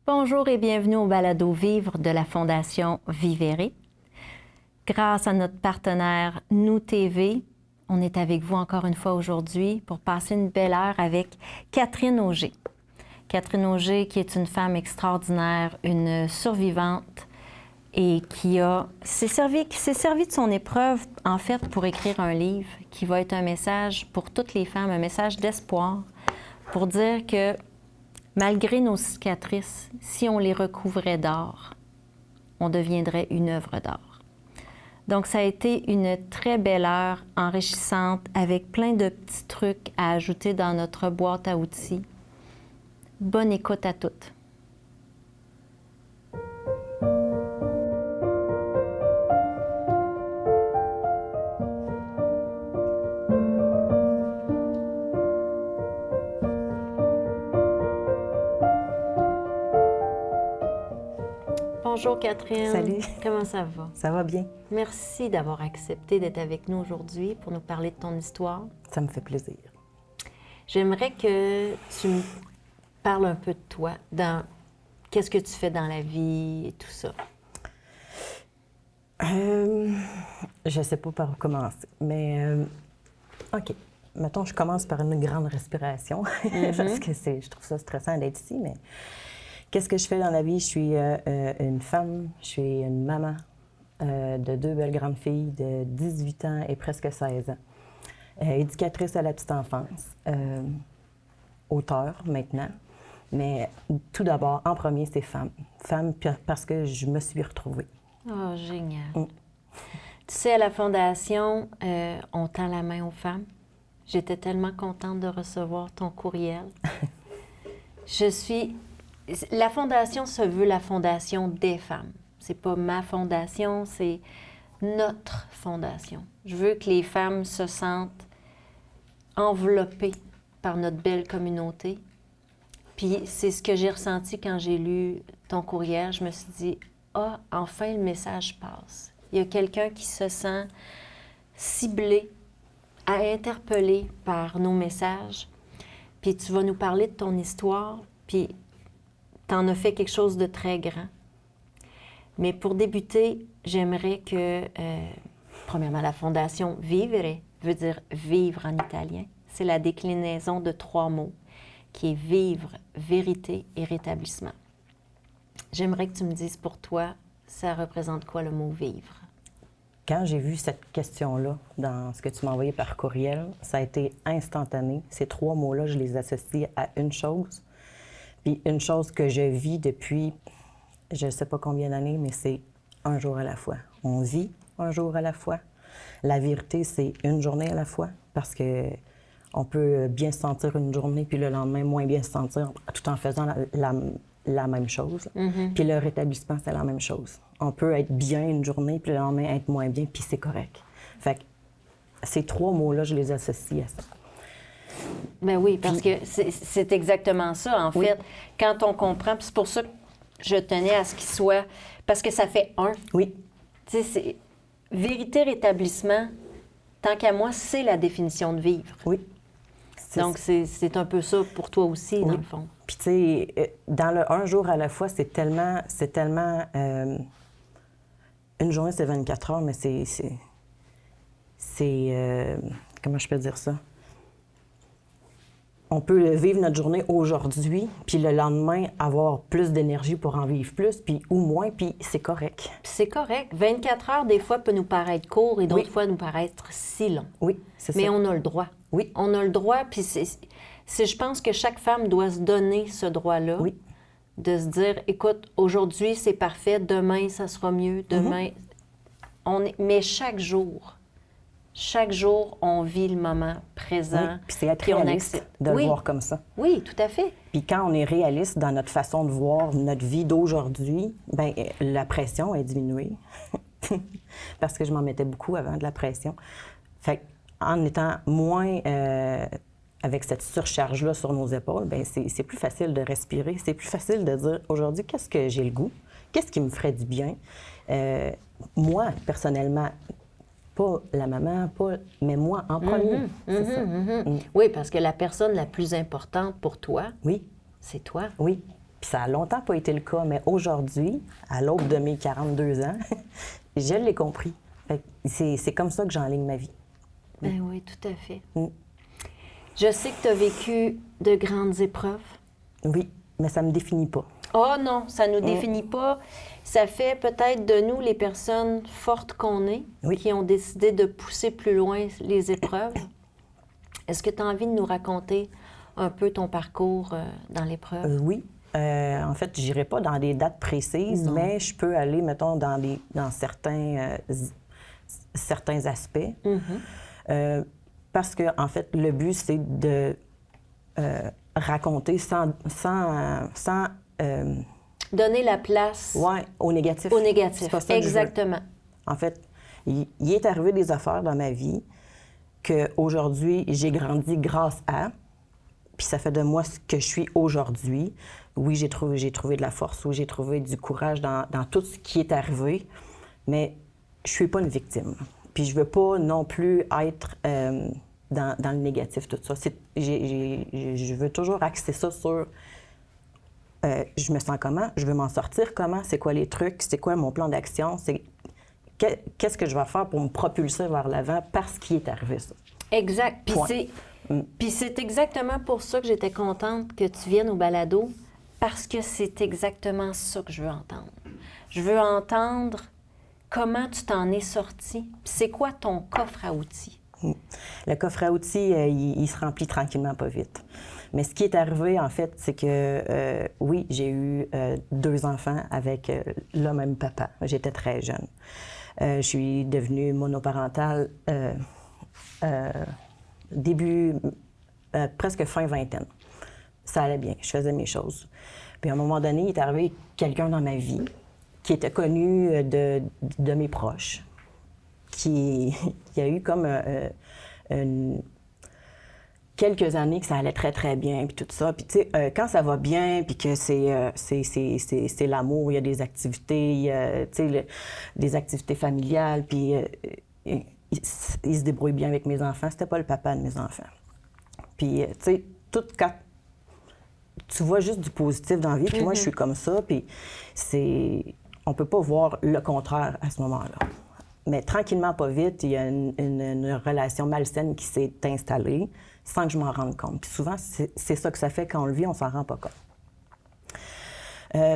Bonjour et bienvenue au balado Vivre de la Fondation Vivere. Grâce à notre partenaire Nous TV, on est avec vous encore une fois aujourd'hui pour passer une belle heure avec Catherine Auger. Catherine Auger, qui est une femme extraordinaire, une survivante et qui s'est servi de son épreuve, en fait, pour écrire un livre qui va être un message pour toutes les femmes, un message d'espoir, pour dire que malgré nos cicatrices, si on les recouvrait d'or, on deviendrait une œuvre d'art. Donc, ça a été une très belle heure enrichissante avec plein de petits trucs à ajouter dans notre boîte à outils. Bonne écoute à toutes. Bonjour Catherine. Salut. Comment ça va? Ça va bien. Merci d'avoir accepté d'être avec nous aujourd'hui pour nous parler de ton histoire. Ça me fait plaisir. J'aimerais que tu me parles un peu de toi, dans qu'est-ce que tu fais dans la vie et tout ça. Je sais pas par où commencer, mais OK. Mettons, je commence par une grande respiration, parce que je trouve ça stressant d'être ici, mais qu'est-ce que je fais dans la vie? Je suis une femme, je suis une maman de deux belles grandes filles de 18 ans et presque 16 ans. Éducatrice à la petite enfance, auteure maintenant, mais tout d'abord, en premier, c'est femme. Femme parce que je me suis retrouvée. Oh, génial. Tu sais, à la Fondation, on tend la main aux femmes. J'étais tellement contente de recevoir ton courriel. La Fondation se veut la fondation des femmes. C'est pas ma fondation, c'est notre fondation. Je veux que les femmes se sentent enveloppées par notre belle communauté. Puis c'est ce que j'ai ressenti quand j'ai lu ton courriel. Je me suis dit, enfin le message passe. Il y a quelqu'un qui se sent ciblé, interpellé par nos messages. Puis tu vas nous parler de ton histoire, puis tu en as fait quelque chose de très grand. Mais pour débuter, j'aimerais que, premièrement, la Fondation Vivere veut dire vivre en italien. C'est la déclinaison de 3 mots, qui est vivre, vérité et rétablissement. J'aimerais que tu me dises pour toi, ça représente quoi le mot vivre? Quand j'ai vu cette question-là dans ce que tu m'as envoyé par courriel, ça a été instantané. Ces 3 mots-là, je les associe à une chose. Puis une chose que je vis depuis, je ne sais pas combien d'années, mais c'est un jour à la fois. On vit un jour à la fois. La vérité, c'est une journée à la fois, parce que on peut bien se sentir une journée, puis le lendemain, moins bien se sentir, tout en faisant la même chose. Puis le rétablissement, c'est la même chose. On peut être bien une journée, puis le lendemain, être moins bien, puis c'est correct. Fait que ces 3 mots-là, je les associe à ça. Ben oui, parce que c'est exactement ça, en fait. Quand on comprend, puis c'est pour ça que je tenais à ce qu'il soit... Parce que ça fait un. Oui. Tu sais, c'est... Vérité, rétablissement, tant qu'à moi, c'est la définition de vivre. Oui. Donc, c'est un peu ça pour toi aussi, dans le fond. Puis, tu sais, dans le un jour à la fois, c'est tellement une journée, c'est 24 heures, mais comment je peux dire ça? On peut vivre notre journée aujourd'hui, puis le lendemain, avoir plus d'énergie pour en vivre plus, puis ou moins, puis c'est correct. Puis c'est correct. 24 heures, des fois, peut nous paraître court et d'autres fois nous paraître si long. Oui, c'est ça. Mais on a le droit. Oui. On a le droit, puis je pense que chaque femme doit se donner ce droit-là. Oui. De se dire, écoute, aujourd'hui, c'est parfait, demain, ça sera mieux, demain... Mais chaque jour, on vit le moment présent. Oui, puis c'est être réaliste de le voir comme ça. Oui, tout à fait. Puis quand on est réaliste dans notre façon de voir notre vie d'aujourd'hui, bien, la pression est diminuée. Parce que je m'en mettais beaucoup avant de la pression. Fait en étant moins avec cette surcharge-là sur nos épaules, bien, c'est plus facile de respirer. C'est plus facile de dire, aujourd'hui, qu'est-ce que j'ai le goût? Qu'est-ce qui me ferait du bien? Moi, personnellement, pas la maman, mais moi en premier. C'est ça. Oui, parce que la personne la plus importante pour toi, oui, c'est toi. oui. Puis ça a longtemps pas été le cas, mais aujourd'hui, à l'aube de mes 42 ans, je l'ai compris. Fait que c'est comme ça que j'enligne ma vie. Ben oui, tout à fait. Mm. Je sais que tu as vécu de grandes épreuves. Oui, mais ça me définit pas. Oh non, ça ne nous définit pas. Ça fait peut-être de nous les personnes fortes qu'on est, Oui. qui ont décidé de pousser plus loin les épreuves. Est-ce que tu as envie de nous raconter un peu ton parcours dans l'épreuve? Oui. En fait, je n'irai pas dans des dates précises, Non. mais je peux aller, mettons, dans certains aspects. Parce que, en fait, le but, c'est de raconter sans Donner la place ouais, au négatif. au négatif. C'est pas ça que je veux. Exactement. En fait, il est arrivé des affaires dans ma vie qu'aujourd'hui, j'ai grandi grâce à, puis ça fait de moi ce que je suis aujourd'hui. Oui, j'ai trouvé de la force, oui, j'ai trouvé du courage dans tout ce qui est arrivé, mais je suis pas une victime. Puis je veux pas non plus être dans le négatif, tout ça. Je veux toujours axer ça sur je me sens comment, je veux m'en sortir comment, c'est quoi les trucs, c'est quoi mon plan d'action, qu'est-ce que je vais faire pour me propulser vers l'avant parce qu'il est arrivé ça. Exact. Point. Puis c'est exactement pour ça que j'étais contente que tu viennes au balado, parce que c'est exactement ça que je veux entendre. Je veux entendre comment tu t'en es sorti, puis c'est quoi ton coffre à outils. Le coffre à outils, il se remplit tranquillement, pas vite. Mais ce qui est arrivé, en fait, c'est que, oui, j'ai eu 2 enfants avec le même papa. J'étais très jeune. Je suis devenue monoparentale presque fin vingtaine. Ça allait bien, je faisais mes choses. Puis à un moment donné, il est arrivé quelqu'un dans ma vie qui était connu de mes proches, qui a eu comme quelques années que ça allait très, très bien, puis tout ça. Puis, tu sais, quand ça va bien, puis que c'est l'amour, il y a des activités, il y a, tu sais, des activités familiales, puis il se débrouille bien avec mes enfants. C'était pas le papa de mes enfants. Puis, tu sais, quand tu vois juste du positif dans la vie, puis moi, je suis comme ça, puis on peut pas voir le contraire à ce moment-là. Mais tranquillement, pas vite, il y a une relation malsaine qui s'est installée sans que je m'en rende compte. Puis souvent, c'est ça que ça fait quand on le vit, on s'en rend pas compte.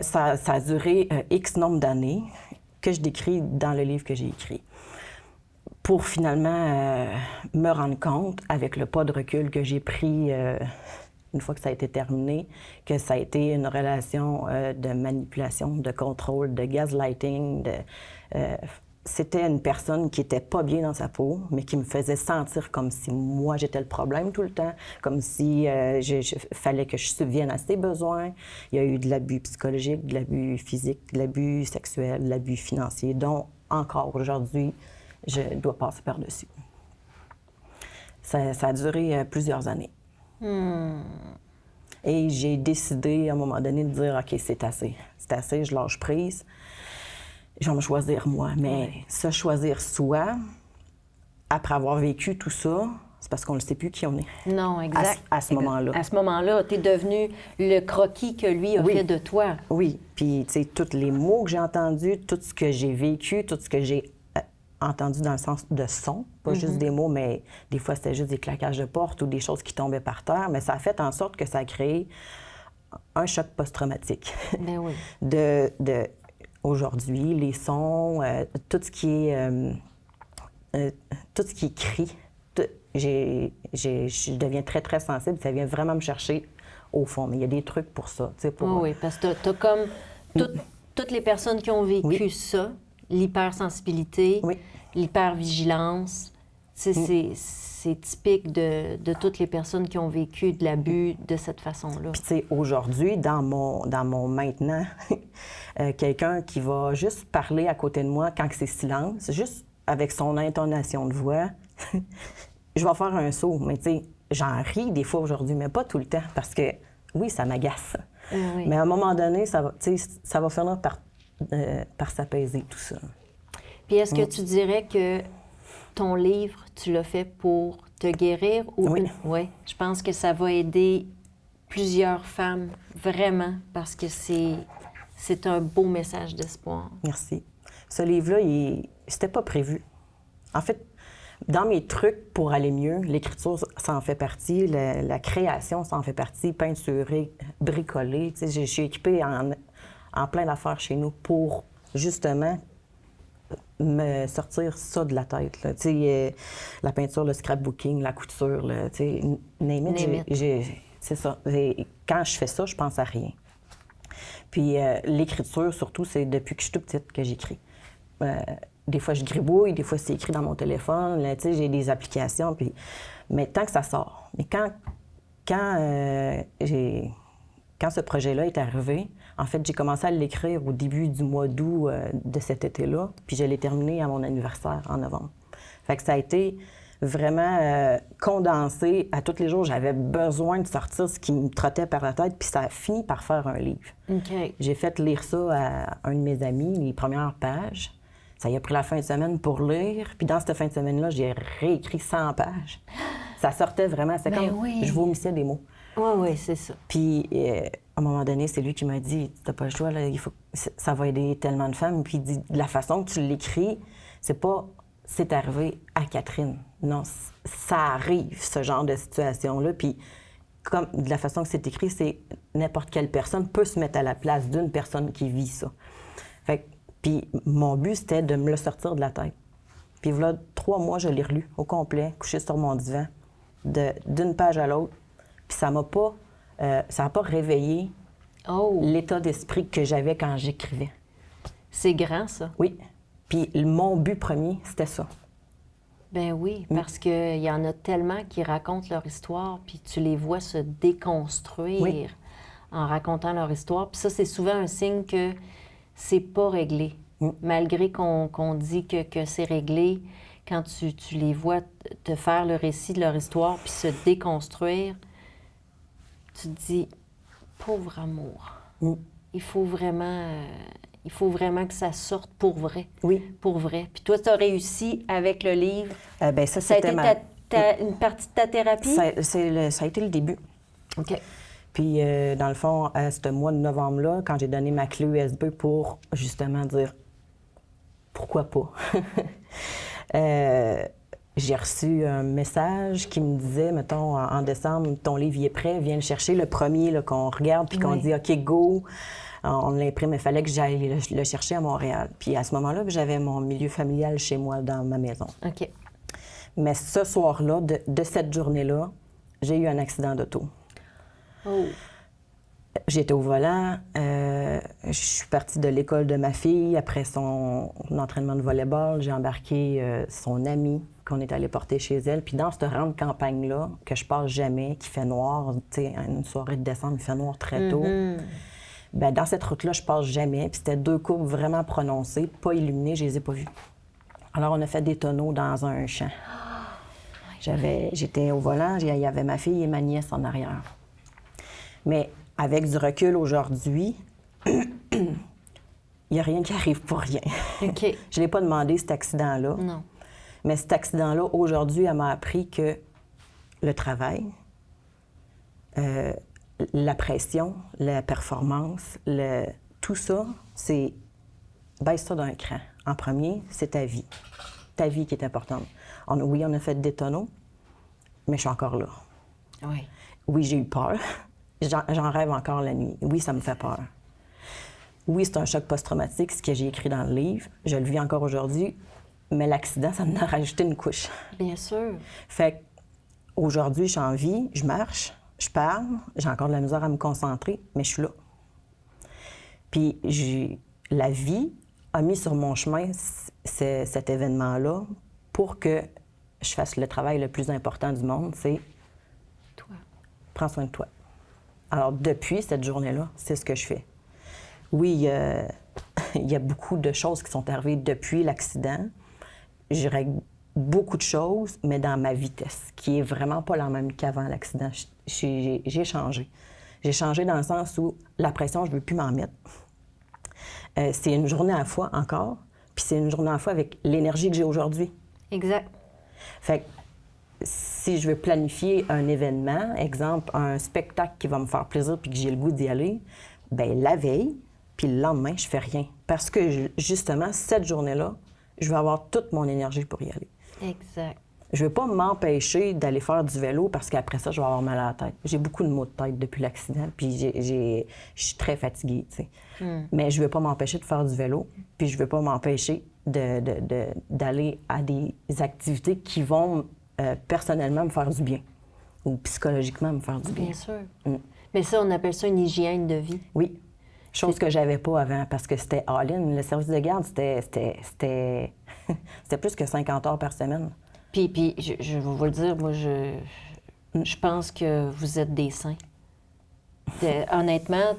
Ça a duré X nombre d'années que je décris dans le livre que j'ai écrit. Pour finalement me rendre compte, avec le pas de recul que j'ai pris une fois que ça a été terminé, que ça a été une relation de manipulation, de contrôle, de gaslighting, c'était une personne qui était pas bien dans sa peau, mais qui me faisait sentir comme si moi, j'étais le problème tout le temps, comme si fallait que je subvienne à ses besoins. Il y a eu de l'abus psychologique, de l'abus physique, de l'abus sexuel, de l'abus financier, dont encore aujourd'hui, je dois passer par-dessus. Ça a duré plusieurs années. Et j'ai décidé, à un moment donné, de dire « OK, c'est assez. C'est assez, je lâche prise. Je vais me choisir moi. » Mais se choisir soi, après avoir vécu tout ça, c'est parce qu'on ne sait plus qui on est. Non, exact. À ce moment-là. À ce moment-là, tu es devenu le croquis que lui a fait de toi. Oui. Puis, tu sais, tous les mots que j'ai entendus, tout ce que j'ai vécu, tout ce que j'ai entendu dans le sens de son, pas juste des mots, mais des fois, c'était juste des claquages de porte ou des choses qui tombaient par terre. Mais ça a fait en sorte que ça a créé un choc post-traumatique. Ben oui. Aujourd'hui, les sons, tout ce qui est cri, je deviens très, très sensible. Ça vient vraiment me chercher au fond. Mais il y a des trucs pour ça. Oui, parce que tu as comme toutes les personnes qui ont vécu ça, l'hypersensibilité, l'hypervigilance, c'est typique de toutes les personnes qui ont vécu de l'abus de cette façon-là. Puis, tu sais, aujourd'hui, dans mon maintenant, quelqu'un qui va juste parler à côté de moi quand c'est silence, juste avec son intonation de voix, je vais faire un saut. Mais, tu sais, j'en ris des fois aujourd'hui, mais pas tout le temps, parce que, oui, ça m'agace. Oui. Mais à un moment donné, ça va finir par s'apaiser, tout ça. Puis est-ce que tu dirais que ton livre, tu l'as fait pour te guérir? Ou... Oui. Oui. Je pense que ça va aider plusieurs femmes, vraiment, parce que c'est un beau message d'espoir. Merci. Ce livre-là, c'était pas prévu. En fait, dans mes trucs pour aller mieux, l'écriture, ça en fait partie, la création, ça en fait partie, peinturer, bricoler. Tu sais, je suis équipée en plein d'affaires chez nous pour, justement, me sortir ça de la tête. Là. Tu sais, la peinture, le scrapbooking, la couture, là, tu sais, name it, c'est ça. Quand je fais ça, je pense à rien. Puis l'écriture, surtout, c'est depuis que je suis toute petite que j'écris. Des fois, je gribouille, des fois, c'est écrit dans mon téléphone. Là, tu sais, j'ai des applications. Puis... Mais tant que ça sort. Mais quand ce projet-là est arrivé, en fait, j'ai commencé à l'écrire au début du mois d'août de cet été-là. Puis je l'ai terminé à mon anniversaire en novembre. Fait que ça a été vraiment condensé. À tous les jours, j'avais besoin de sortir ce qui me trottait par la tête. Puis ça a fini par faire un livre. OK. J'ai fait lire ça à un de mes amis, les premières pages. Ça y a pris la fin de semaine pour lire. Puis dans cette fin de semaine-là, j'ai réécrit 100 pages. Ça sortait vraiment. C'est comme oui. je vomissais des mots. Oui, c'est ça. Puis à un moment donné, c'est lui qui m'a dit « T'as pas le choix, là, ça va aider tellement de femmes. » Puis il dit « De la façon que tu l'écris, c'est pas « c'est arrivé à Catherine ». Non, ça arrive, ce genre de situation-là. Puis comme de la façon que c'est écrit, c'est n'importe quelle personne peut se mettre à la place d'une personne qui vit ça. Fait que puis mon but, c'était de me le sortir de la tête. Puis voilà, 3 mois, je l'ai relu au complet, couché sur mon divan, d'une page à l'autre. Puis ça n'a pas réveillé l'état d'esprit que j'avais quand j'écrivais. C'est grand, ça. Oui. Puis mon but premier, c'était ça. Ben oui, parce qu'il y en a tellement qui racontent leur histoire, puis tu les vois se déconstruire en racontant leur histoire. Puis ça, c'est souvent un signe que c'est pas réglé. Malgré qu'on dit que c'est réglé, quand tu les vois te faire le récit de leur histoire puis se déconstruire, tu te dis, pauvre amour. Il faut vraiment que ça sorte pour vrai. Oui. Pour vrai. Puis toi, tu as réussi avec le livre. Ben ça a été une partie de ta thérapie? Ça a été le début. OK. Puis, dans le fond, à ce mois de novembre-là, quand j'ai donné ma clé USB pour, justement, dire « pourquoi pas? » J'ai reçu un message qui me disait, mettons, en décembre, « ton livre il est prêt, viens le chercher. » Le premier là, qu'on regarde, puis qu'on dit « OK, go ». On l'imprime, il fallait que j'aille le chercher à Montréal. Puis à ce moment-là, j'avais mon milieu familial chez moi, dans ma maison. OK. Mais ce soir-là, de cette journée-là, j'ai eu un accident d'auto. Oh. J'étais au volant. Je suis partie de l'école de ma fille. Après son entraînement de volleyball, j'ai embarqué son amie qu'on est allé porter chez elle. Puis dans cette grande campagne-là, que je passe jamais, qui fait noir, tu sais, une soirée de décembre, il fait noir très tôt. Bien, dans cette route-là, je passe jamais. Puis c'était 2 courbes vraiment prononcées, pas illuminées, je les ai pas vues. Alors, on a fait des tonneaux dans un champ. J'étais au volant, il y avait ma fille et ma nièce en arrière. Mais avec du recul aujourd'hui, il n'y a rien qui arrive pour rien. OK. Je ne l'ai pas demandé, cet accident-là. Non. Mais cet accident-là, aujourd'hui, elle m'a appris que le travail, la pression, la performance, tout ça, c'est baisse ça d'un cran. En premier, c'est ta vie. Ta vie qui est importante. Oui, on a fait des tonneaux, mais je suis encore là. Oui. Oui, j'ai eu peur. J'en rêve encore la nuit. Oui, ça me fait peur. Oui, c'est un choc post-traumatique, ce que j'ai écrit dans le livre. Je le vis encore aujourd'hui, mais l'accident, ça m'a rajouté une couche. Bien sûr. Fait qu'aujourd'hui, je suis en vie, je marche, je parle, j'ai encore de la misère à me concentrer, mais je suis là. Puis la vie a mis sur mon chemin cet événement-là pour que je fasse le travail le plus important du monde, c'est toi. Prends soin de toi. Alors, depuis cette journée-là, c'est ce que je fais. Oui, il y a beaucoup de choses qui sont arrivées depuis l'accident. Je règle beaucoup de choses, mais dans ma vitesse, qui est vraiment pas la même qu'avant l'accident. J'ai changé. J'ai changé dans le sens où la pression, je veux plus m'en mettre. C'est une journée à la fois encore, puis c'est une journée à la fois avec l'énergie que j'ai aujourd'hui. Exact. Fait que si je veux planifier un événement, exemple, un spectacle qui va me faire plaisir puis que j'ai le goût d'y aller, bien, la veille, puis le lendemain, je fais rien. Parce que, justement, cette journée-là, je vais avoir toute mon énergie pour y aller. Exact. Je ne vais pas m'empêcher d'aller faire du vélo parce qu'après ça, je vais avoir mal à la tête. J'ai beaucoup de maux de tête depuis l'accident, puis je suis très fatiguée, tu sais. Mais je ne vais pas m'empêcher de faire du vélo, puis je ne vais pas m'empêcher d'aller à des activités qui vont personnellement me faire du bien ou psychologiquement me faire du bien. Bien sûr. Mais ça, on appelle ça une hygiène de vie. Oui. Chose que j'avais pas avant parce que c'était all-in. Le service de garde, c'était plus que 50 heures par semaine. Puis je vais vous le dire, moi, je pense que vous êtes des saints. Honnêtement,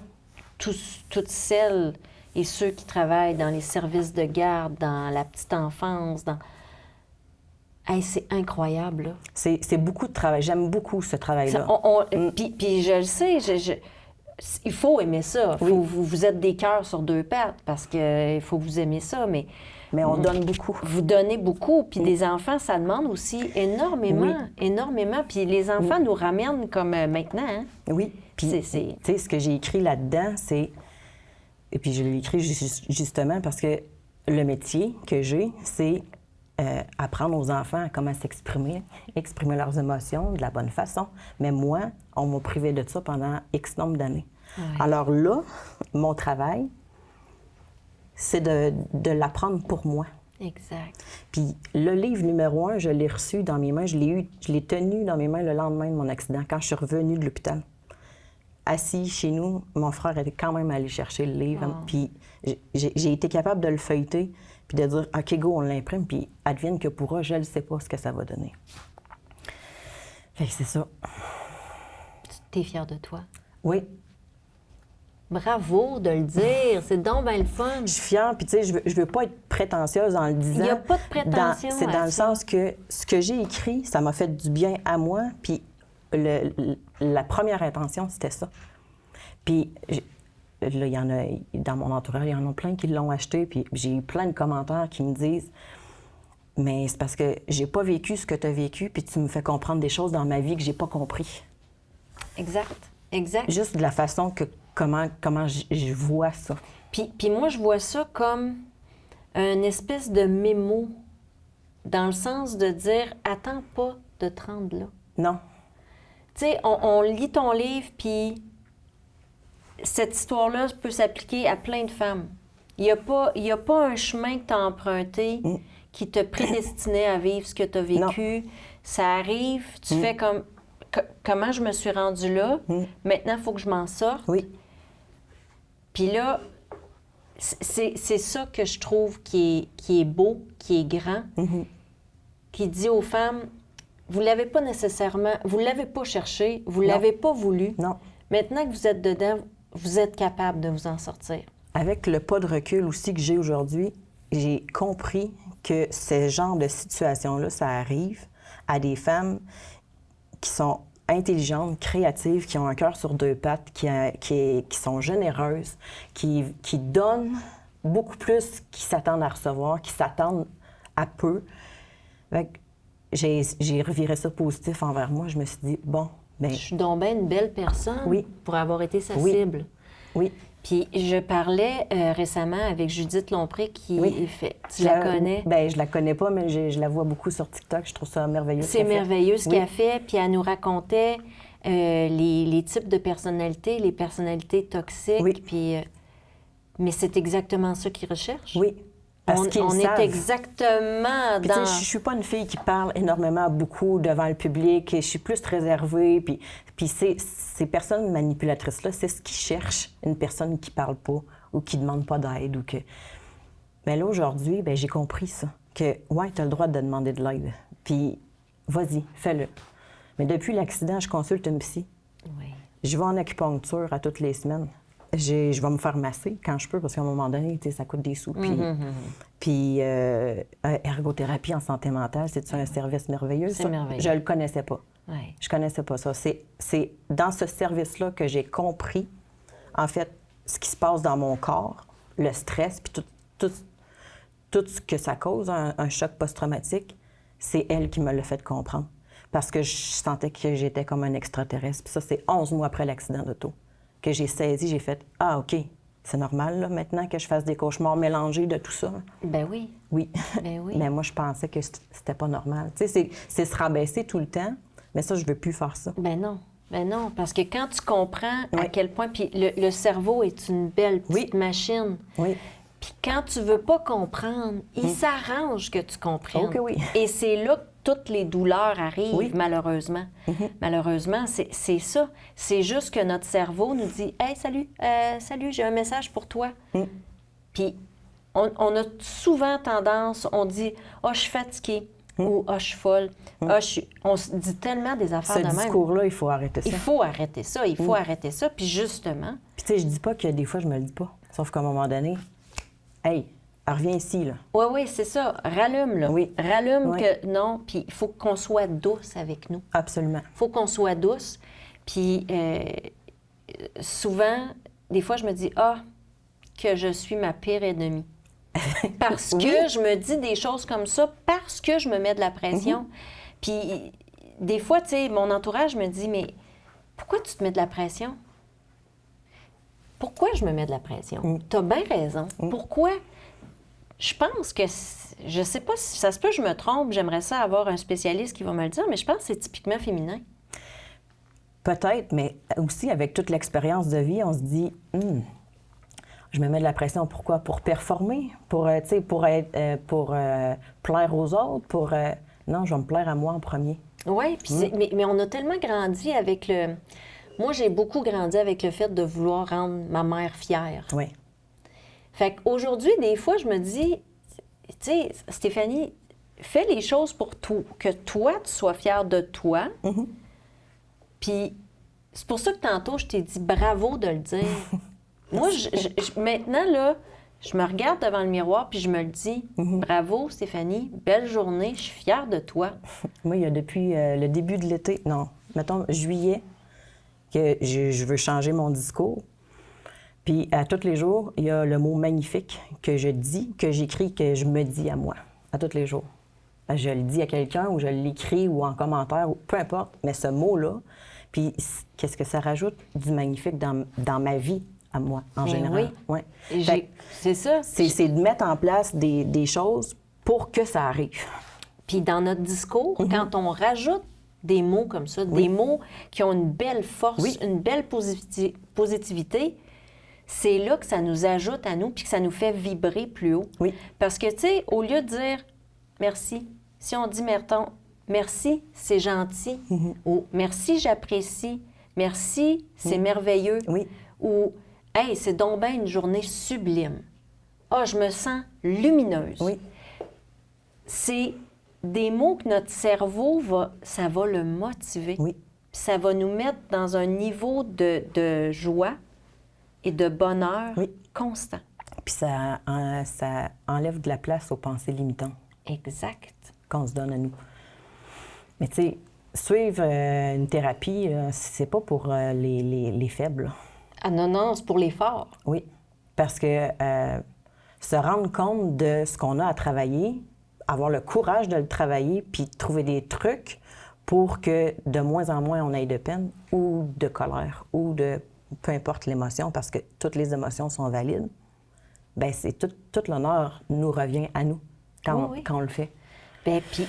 toutes celles et ceux qui travaillent dans les services de garde, dans la petite enfance, Hey, c'est incroyable, là. C'est beaucoup de travail. J'aime beaucoup ce travail-là. Puis je le sais, il faut aimer ça. Oui. Vous êtes des cœurs sur deux pattes parce qu'il faut que vous aimez ça, mais on donne beaucoup. Vous donnez beaucoup. Puis des enfants, ça demande aussi énormément, énormément. Puis les enfants nous ramènent comme maintenant. Hein? Oui. Puis, tu sais, ce que j'ai écrit là-dedans, c'est... Et puis je l'ai écrit justement parce que le métier que j'ai, c'est apprendre aux enfants à comment s'exprimer, exprimer leurs émotions de la bonne façon. Mais moi, on m'a privé de ça pendant X nombre d'années. Ouais. Alors là, mon travail, c'est de l'apprendre pour moi. Exact. Puis le livre numéro 1, je l'ai reçu dans mes mains, je l'ai tenu dans mes mains le lendemain de mon accident, quand je suis revenue de l'hôpital. Assis chez nous, mon frère était quand même allé chercher le livre. Oh. Puis j'ai été capable de le feuilleter, puis de dire, OK, go, on l'imprime, puis advienne que pourra, je ne sais pas ce que ça va donner. Fait que c'est ça. Tu es fière de toi? Oui. Bravo de le dire, c'est donc bien le fun. Je suis fière, puis tu sais, je veux pas être prétentieuse en le disant. Il n'y a pas de prétention. C'est dans le sens que ce que j'ai écrit, ça m'a fait du bien à moi, puis la première intention, c'était ça. Puis là, il y en a, dans mon entourage, il y en a plein qui l'ont acheté, puis j'ai eu plein de commentaires qui me disent « Mais c'est parce que j'ai pas vécu ce que tu as vécu, puis tu me fais comprendre des choses dans ma vie que j'ai pas compris. » Exact, exact. Juste de la façon que comment je vois ça. Puis moi, je vois ça comme une espèce de mémo, dans le sens de dire « Attends pas de te rendre là. » Non. Tu sais, on lit ton livre, puis cette histoire-là peut s'appliquer à plein de femmes. Il n'y a pas un chemin que tu as emprunté qui te prédestinait à vivre ce que tu as vécu. Non. Ça arrive, tu fais comme... Comment je me suis rendue là? Maintenant, il faut que je m'en sorte. Oui. Puis là, c'est ça que je trouve qui est beau, qui est grand, qui dit aux femmes... Vous ne l'avez pas nécessairement, vous ne l'avez pas cherché, vous ne l'avez pas voulu. Non. Maintenant que vous êtes dedans, vous êtes capable de vous en sortir. Avec le pas de recul aussi que j'ai aujourd'hui, j'ai compris que ce genre de situation-là, ça arrive à des femmes qui sont intelligentes, créatives, qui ont un cœur sur deux pattes, qui sont généreuses, qui donnent beaucoup plus qu'ils s'attendent à recevoir, qui s'attendent à peu. J'ai reviré ça positif envers moi. Je me suis dit, bon, bien... Je suis donc bien une belle personne pour avoir été sa cible. Oui. Puis je parlais récemment avec Judith Lompré qui est fait. Tu la connais? Bien, je la connais pas, mais je la vois beaucoup sur TikTok. Je trouve ça merveilleux. C'est merveilleux ce qu'elle fait. Puis elle nous racontait les types de personnalités, les personnalités toxiques. Oui. Puis, mais c'est exactement ça qu'ils recherchent. Oui. Parce qu'ils on savent. est exactement puis, dans... Je suis pas une fille qui parle énormément beaucoup devant le public. Je suis plus réservée. Puis ces personnes manipulatrices-là, c'est ce qu'ils cherchent, une personne qui parle pas ou qui demande pas d'aide. Ou que... Mais là, aujourd'hui, bien, j'ai compris ça. Que, ouais, tu as le droit de demander de l'aide. Puis, vas-y, fais-le. Mais depuis l'accident, je consulte une psy. Oui. Je vais en acupuncture à toutes les semaines. Je vais me faire masser quand je peux, parce qu'à un moment donné, ça coûte des sous. Puis, ergothérapie en santé mentale, c'est un service merveilleux. C'est merveilleux. Je le connaissais pas. Oui. Je connaissais pas ça. C'est dans ce service-là que j'ai compris, en fait, ce qui se passe dans mon corps, le stress, puis tout ce que ça cause, un choc post-traumatique, c'est elle qui me l'a fait comprendre. parce que je sentais que j'étais comme un extraterrestre. Puis ça, c'est 11 mois après l'accident d'auto que j'ai saisi, j'ai fait « Ah, OK, c'est normal, là, maintenant, que je fasse des cauchemars mélangés de tout ça. » Ben oui. Oui. Ben oui. Mais moi, je pensais que c'était pas normal. Tu sais, c'est se rabaisser tout le temps, mais ça, je veux plus faire ça. Ben non. Ben non, parce que quand tu comprends à Oui. quel point... Puis le cerveau est une belle petite machine. Oui. Puis quand tu veux pas comprendre, il s'arrange que tu comprennes. Oh que oui. Et c'est là que toutes les douleurs arrivent, Oui. malheureusement. Malheureusement, c'est ça. C'est juste que notre cerveau nous dit « Hey, salut, j'ai un message pour toi. Puis on a souvent tendance, on dit « Ah, je suis fatiguée » ou « Ah, je suis folle ». On se dit tellement des affaires Ce de même. discours-là, il faut arrêter ça. Il faut arrêter ça, il faut arrêter ça. Puis justement... Puis tu sais, je dis pas que des fois, je me le dis pas. Sauf qu'à un moment donné, hey, reviens ici, là. Oui, c'est ça. Rallume, là. Oui. Rallume Oui. que non, puis il faut qu'on soit douce avec nous. Absolument. Il faut qu'on soit douce. Puis souvent, des fois, je me dis, que je suis ma pire ennemie. Parce que je me dis des choses comme ça, parce que je me mets de la pression. Puis des fois, tu sais, mon entourage me dit, mais pourquoi tu te mets de la pression? Pourquoi je me mets de la pression? Tu as bien raison. Pourquoi? Je pense que, je sais pas si ça se peut, je me trompe, j'aimerais ça avoir un spécialiste qui va me le dire, mais je pense que c'est typiquement féminin. Peut-être, mais aussi avec toute l'expérience de vie, on se dit, je me mets de la pression. Pourquoi? Pour performer? Pour plaire aux autres? Non, je vais me plaire à moi en premier. Oui, mais on a tellement grandi avec le... Moi, j'ai beaucoup grandi avec le fait de vouloir rendre ma mère fière. Oui. Fait qu'aujourd'hui, des fois, je me dis, tu sais, Stéphanie, fais les choses pour que toi, tu sois fière de toi. Puis c'est pour ça que tantôt, je t'ai dit bravo de le dire. Moi, maintenant, là, je me regarde devant le miroir puis je me le dis, bravo Stéphanie, belle journée, je suis fière de toi. Moi, il y a depuis le début de l'été, non, mettons juillet, que je veux changer mon discours. Puis à tous les jours, il y a le mot magnifique que je dis, que j'écris, que je me dis à moi, à tous les jours. Je le dis à quelqu'un ou je l'écris ou en commentaire, ou peu importe, mais ce mot-là, puis qu'est-ce que ça rajoute du magnifique dans ma vie à moi, en général? Oui. Ouais. C'est ça. C'est de mettre en place des choses pour que ça arrive. Puis dans notre discours, quand on rajoute des mots comme ça, des mots qui ont une belle force, une belle positivité, c'est là que ça nous ajoute à nous puis que ça nous fait vibrer plus haut. Oui. Parce que, tu sais, au lieu de dire merci, si on dit merci, c'est gentil, ou merci, j'apprécie, merci, c'est merveilleux, Oui. ou hey, c'est donc bien une journée sublime. Ah, je me sens lumineuse. Oui. C'est des mots que notre cerveau ça va le motiver. Oui. Puis ça va nous mettre dans un niveau de joie et de bonheur constant. Puis ça enlève de la place aux pensées limitantes Exact. qu'on se donne à nous. Mais tu sais, suivre une thérapie, c'est pas pour les faibles. Ah non, c'est pour les forts. Oui, parce que se rendre compte de ce qu'on a à travailler, avoir le courage de le travailler, puis trouver des trucs pour que de moins en moins on ait de peine ou de colère ou de peu importe l'émotion, parce que toutes les émotions sont valides, bien, c'est tout l'honneur nous revient à nous quand on le fait. Bien, puis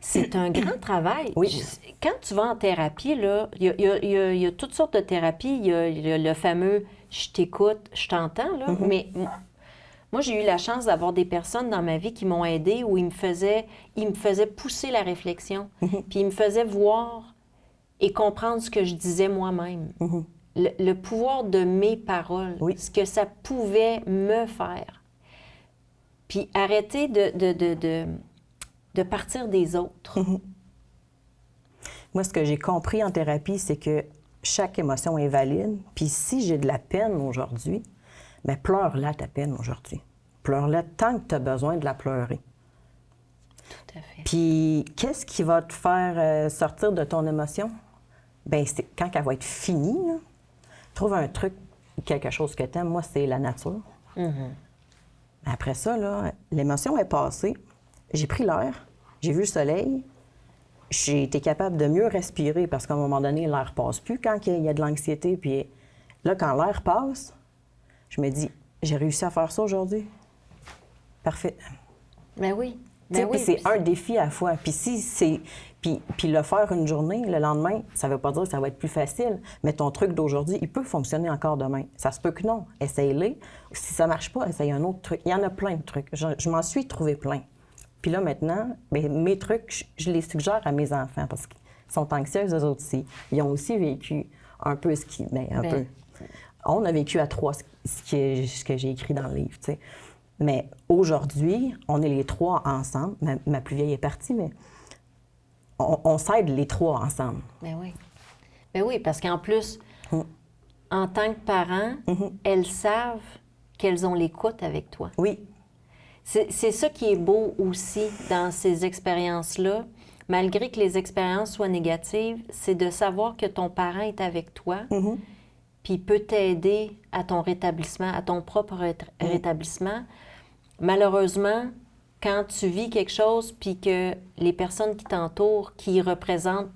c'est un grand travail. Oui. Quand tu vas en thérapie, là, il y a toutes sortes de thérapies. Il y a le fameux « je t'écoute, je t'entends », là. Mais moi, j'ai eu la chance d'avoir des personnes dans ma vie qui m'ont aidée où ils me faisaient pousser la réflexion. Puis ils me faisaient voir et comprendre ce que je disais moi-même. Le pouvoir de mes paroles, ce que ça pouvait me faire. Puis arrêter de partir des autres. Moi, ce que j'ai compris en thérapie, c'est que chaque émotion est valide. Puis si j'ai de la peine aujourd'hui, bien, pleure-la ta peine aujourd'hui. Pleure-la tant que tu as besoin de la pleurer. Tout à fait. Puis qu'est-ce qui va te faire sortir de ton émotion? Bien, c'est quand elle va être finie, là, trouve un truc, quelque chose que tu aimes. Moi, c'est la nature. Après ça, là, l'émotion est passée. J'ai pris l'air, j'ai vu le soleil, j'ai été capable de mieux respirer parce qu'à un moment donné, l'air passe plus quand il y a de l'anxiété. Puis là, quand l'air passe, je me dis, j'ai réussi à faire ça aujourd'hui. Parfait. Ben oui. Tu sais, Ben oui. puis c'est un défi à la fois. Puis si c'est... Puis le faire une journée, le lendemain, ça veut pas dire que ça va être plus facile. Mais ton truc d'aujourd'hui, il peut fonctionner encore demain. Ça se peut que non. Essaye-le. Si ça marche pas, essaye un autre truc. Il y en a plein de trucs. Je m'en suis trouvé plein. Puis là, maintenant, bien, mes trucs, je les suggère à mes enfants parce qu'ils sont anxieux, eux autres aussi. Ils ont aussi vécu un peu ce qui... Bien, un peu. On a vécu à 3 ce que j'ai écrit dans le livre, tu sais. Mais aujourd'hui, on est les 3 ensemble. Ma plus vieille est partie, mais on s'aide les 3 ensemble. Ben oui. Ben oui, parce qu'en plus, en tant que parents, elles savent qu'elles ont l'écoute avec toi. Oui. C'est ça qui est beau aussi dans ces expériences-là. Malgré que les expériences soient négatives, c'est de savoir que ton parent est avec toi, puis peut t'aider à ton rétablissement, à ton propre rétablissement. Malheureusement, quand tu vis quelque chose, puis que les personnes qui t'entourent, qui représentent...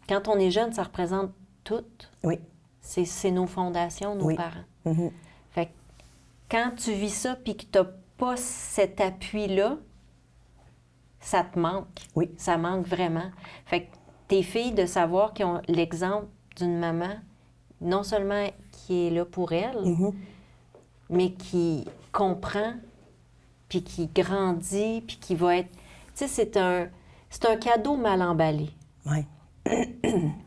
Quand on est jeune, ça représente tout. Oui. C'est nos fondations, nos parents. Fait que quand tu vis ça, puis que tu n'as pas cet appui-là, ça te manque. Oui. Ça manque vraiment. Fait que tes filles, de savoir qu'ils ont l'exemple d'une maman, non seulement qui est là pour elles, mais qui comprend, puis qui grandit, puis qui va être... Tu sais, c'est un cadeau mal emballé. Oui.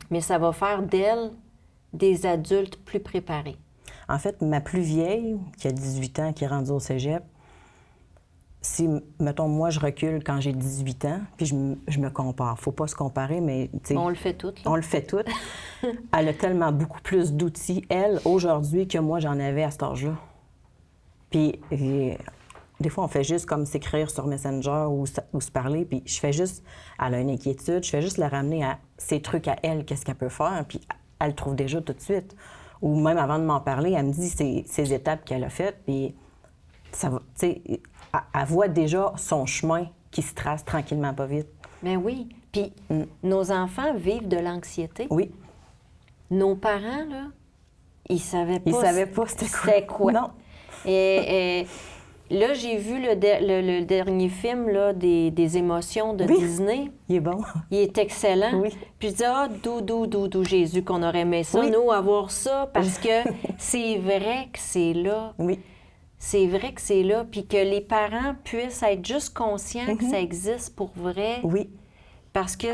Mais ça va faire d'elles des adultes plus préparés. En fait, ma plus vieille, qui a 18 ans, qui est rendue au cégep, si, mettons, moi, je recule quand j'ai 18 ans, puis je me compare. Faut pas se comparer, mais... On le fait toutes. On le fait toutes. Elle a tellement beaucoup plus d'outils, elle, aujourd'hui, que moi, j'en avais à cet âge-là. Puis, des fois, on fait juste comme s'écrire sur Messenger ou se parler, puis je fais juste... Elle a une inquiétude, je fais juste la ramener à ses trucs à elle, qu'est-ce qu'elle peut faire, puis elle le trouve déjà tout de suite. Ou même avant de m'en parler, elle me dit ses étapes qu'elle a faites, puis ça va, tu sais, elle voit déjà son chemin qui se trace tranquillement, pas vite. Ben oui. Puis nos enfants vivent de l'anxiété. Oui. Nos parents, là, ils savaient pas... Ils savaient pas c'était quoi. Non. Et là, j'ai vu le dernier film là, des émotions de Disney. Il est bon. Il est excellent. Oui. Puis je dis, doudou, Jésus, qu'on aurait aimé ça, nous, avoir ça, parce que c'est vrai que c'est là. Oui. C'est vrai que c'est là. Puis que les parents puissent être juste conscients que ça existe pour vrai. Oui. Parce que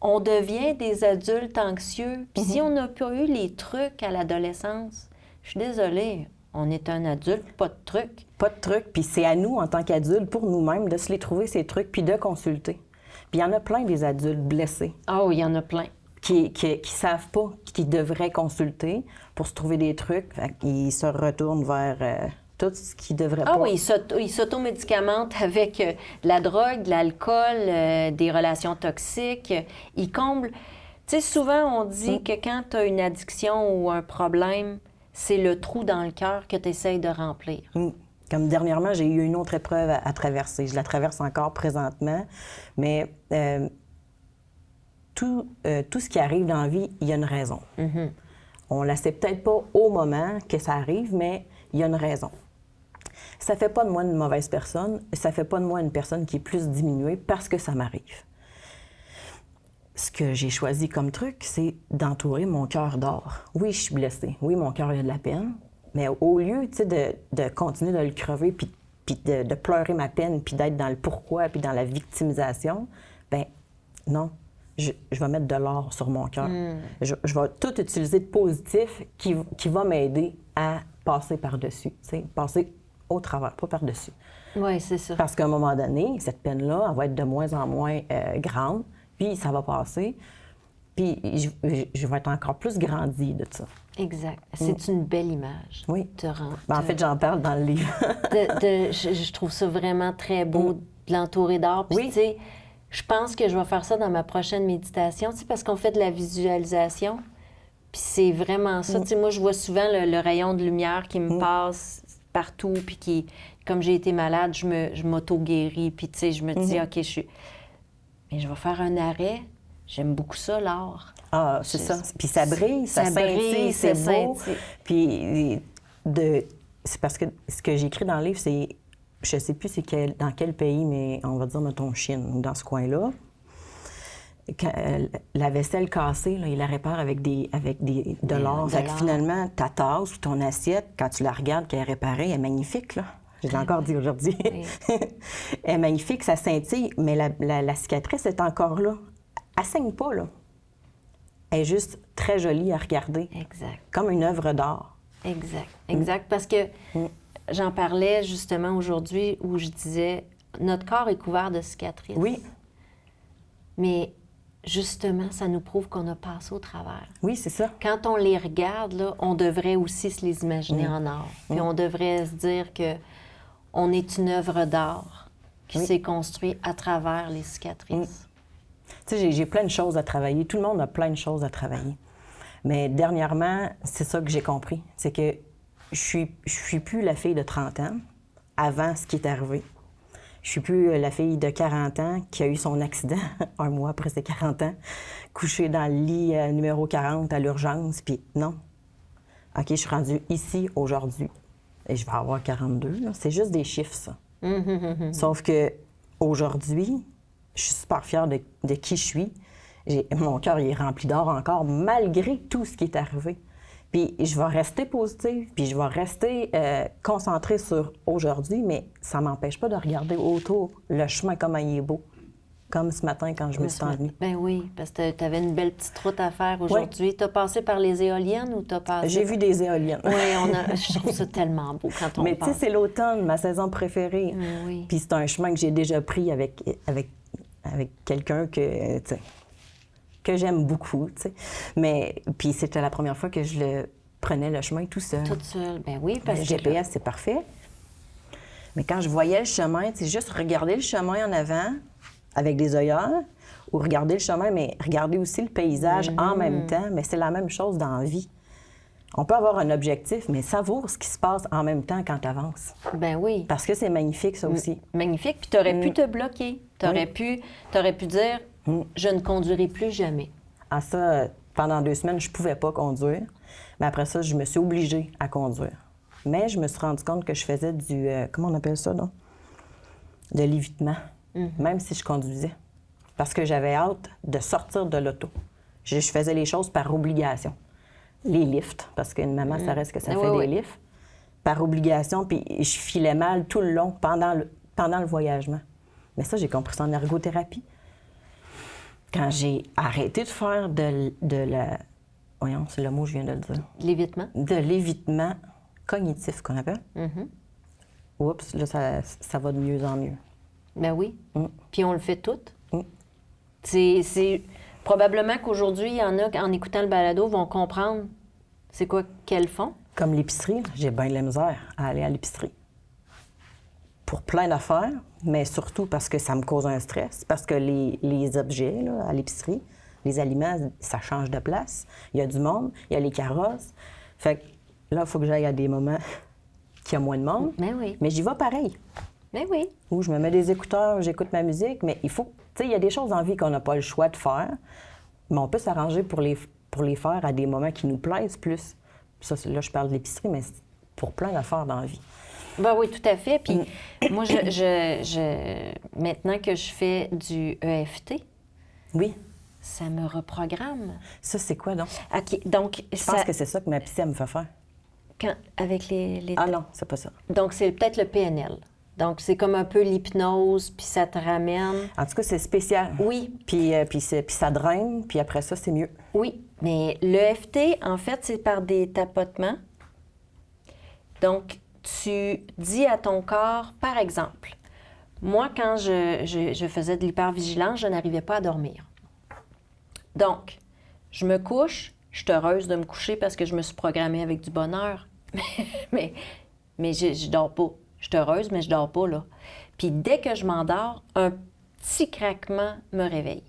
on devient des adultes anxieux. Puis si on n'a pas eu les trucs à l'adolescence, je suis désolée, on est un adulte, pas de trucs. Pas de trucs. Puis c'est à nous, en tant qu'adultes, pour nous-mêmes, de se les trouver, ces trucs, puis de consulter. Puis il y en a plein des adultes blessés. Oh, il y en a plein. Qui savent pas, qui devraient consulter pour se trouver des trucs. Fait qu'ils se retournent vers tout ce qu'ils devraient pas. Ah oui, ils s'automédicamentent avec de la drogue, de l'alcool, des relations toxiques. Ils comblent... Tu sais, souvent, on dit que quand tu as une addiction ou un problème, c'est le trou dans le cœur que tu essaies de remplir. Comme dernièrement, j'ai eu une autre épreuve à traverser. Je la traverse encore présentement, mais tout ce qui arrive dans la vie, il y a une raison. On ne la sait peut-être pas au moment que ça arrive, mais il y a une raison. Ça ne fait pas de moi une mauvaise personne, ça ne fait pas de moi une personne qui est plus diminuée parce que ça m'arrive. Ce que j'ai choisi comme truc, c'est d'entourer mon cœur d'or. Oui, je suis blessée. Oui, mon cœur a de la peine. Mais au lieu, tu sais, de continuer de le crever puis de pleurer ma peine puis d'être dans le pourquoi puis dans la victimisation, ben non, je vais mettre de l'or sur mon cœur. Je vais tout utiliser de positif qui va m'aider à passer par-dessus, tu sais, passer au travers, pas par-dessus. Oui, c'est ça. Parce qu'à un moment donné, cette peine-là, elle va être de moins en moins grande, puis ça va passer, puis je vais être encore plus grandie de ça. Exact. C'est une belle image. Oui. En fait, j'en parle dans le livre. Je trouve ça vraiment très beau de l'entourer d'or. Puis, tu sais, je pense que je vais faire ça dans ma prochaine méditation, tu sais, parce qu'on fait de la visualisation. Puis c'est vraiment ça. Tu sais, moi, je vois souvent le rayon de lumière qui me passe partout, puis qui, comme j'ai été malade, je m'auto-guéris, puis tu sais, je me dis, OK, Mais je vais faire un arrêt, j'aime beaucoup ça, l'art. Ah, c'est ça. Puis ça brille, ça scintille, c'est beau. scintille. Puis c'est parce que ce que j'écris dans le livre, c'est, je sais plus dans quel pays, mais on va dire, mettons, Chine, ou dans ce coin-là. Quand, la vaisselle cassée, là, il la répare avec de l'or. Fait que finalement, ta tasse ou ton assiette, quand tu la regardes qu'elle est réparée, elle est magnifique, là. Je l'ai encore dit aujourd'hui. Oui. Elle est magnifique, ça scintille, mais la cicatrice est encore là. Elle saigne pas, là. Elle est juste très jolie à regarder. Exact. Comme une œuvre d'art. Exact. Parce que j'en parlais justement aujourd'hui où je disais, notre corps est couvert de cicatrices. Oui. Mais justement, ça nous prouve qu'on a passé au travers. Oui, c'est ça. Quand on les regarde, là, on devrait aussi se les imaginer en art. Puis on devrait se dire que on est une œuvre d'art qui s'est construite à travers les cicatrices. Tu sais, j'ai plein de choses à travailler. Tout le monde a plein de choses à travailler. Mais dernièrement, c'est ça que j'ai compris. C'est que je suis plus la fille de 30 ans avant ce qui est arrivé. Je suis plus la fille de 40 ans qui a eu son accident un mois après ses 40 ans, couchée dans le lit numéro 40 à l'urgence, puis non. OK, je suis rendue ici aujourd'hui et je vais avoir 42. Là. C'est juste des chiffres, ça. Sauf que aujourd'hui, je suis super fière de qui je suis. Mon cœur il est rempli d'or encore, malgré tout ce qui est arrivé. Puis je vais rester positive, puis je vais rester concentrée sur aujourd'hui, mais ça ne m'empêche pas de regarder autour le chemin, comment il est beau. Comme ce matin, quand je me suis ennuie. Ben oui, parce que tu avais une belle petite route à faire aujourd'hui. Oui. Tu as passé par les éoliennes ou tu as passé... J'ai vu des éoliennes. Oui, je trouve ça tellement beau quand on mais tu sais, c'est l'automne, ma saison préférée. Oui. Puis c'est un chemin que j'ai déjà pris avec quelqu'un que j'aime beaucoup, tu sais. Mais puis c'était la première fois que je prenais le chemin tout seul. Toute seule, ben oui, parce que... Le GPS, c'est parfait. Mais quand je voyais le chemin, tu sais, juste regarder le chemin en avant avec des œillères, ou regarder le chemin, mais regarder aussi le paysage en même temps, mais c'est la même chose dans la vie. On peut avoir un objectif, mais savoure ce qui se passe en même temps quand tu avances. Ben oui. Parce que c'est magnifique, ça aussi. Magnifique, puis tu aurais pu te bloquer. Tu aurais pu dire... Je ne conduirai plus jamais. Ah ça, pendant 2 semaines, je pouvais pas conduire. Mais après ça, je me suis obligée à conduire. Mais je me suis rendu compte que je faisais du... comment on appelle ça, non? De l'évitement. Même si je conduisais. Parce que j'avais hâte de sortir de l'auto. Je faisais les choses par obligation. Les lifts, parce qu'une maman, ça reste que ça fait des lifts. Par obligation, puis je filais mal tout le long pendant le voyagement. Mais ça, j'ai compris ça en ergothérapie. Quand j'ai arrêté de faire de la... Voyons, c'est le mot que je viens de le dire. L'évitement? De l'évitement cognitif, qu'on appelle. Oups, là, ça va de mieux en mieux. Ben oui. Puis on le fait toutes. C'est probablement qu'aujourd'hui, il y en a, en écoutant le balado, vont comprendre c'est quoi qu'elles font. Comme l'épicerie, j'ai bien de la misère à aller à l'épicerie. Pour plein d'affaires, mais surtout parce que ça me cause un stress, parce que les objets là, à l'épicerie, les aliments, ça change de place. Il y a du monde, il y a les carrosses. Fait que là, il faut que j'aille à des moments qu'il y a moins de monde. Mais oui. Mais j'y vais pareil. Mais oui. Où je me mets des écouteurs, j'écoute ma musique, mais il faut... Tu sais, il y a des choses en vie qu'on n'a pas le choix de faire, mais on peut s'arranger pour les faire à des moments qui nous plaisent plus. Ça, là, je parle de l'épicerie, mais c'est pour plein d'affaires dans la vie. Ben oui, tout à fait. Puis moi, maintenant que je fais du EFT, oui, ça me reprogramme. Ça, c'est quoi, donc? OK, donc... Je pense que c'est ça que ma psy, elle me fait faire. Avec les... Ah non, c'est pas ça. Donc, c'est peut-être le PNL. Donc, c'est comme un peu l'hypnose, puis ça te ramène... En tout cas, c'est spécial. Oui. Puis ça draine, puis après ça, c'est mieux. Oui, mais l'EFT, en fait, c'est par des tapotements. Donc, tu dis à ton corps, par exemple, moi, quand je faisais de l'hypervigilance, je n'arrivais pas à dormir. Donc, je me couche, je suis heureuse de me coucher parce que je me suis programmée avec du bonheur. mais je dors pas. Je suis heureuse, mais je dors pas, là. Puis dès que je m'endors, un petit craquement me réveille.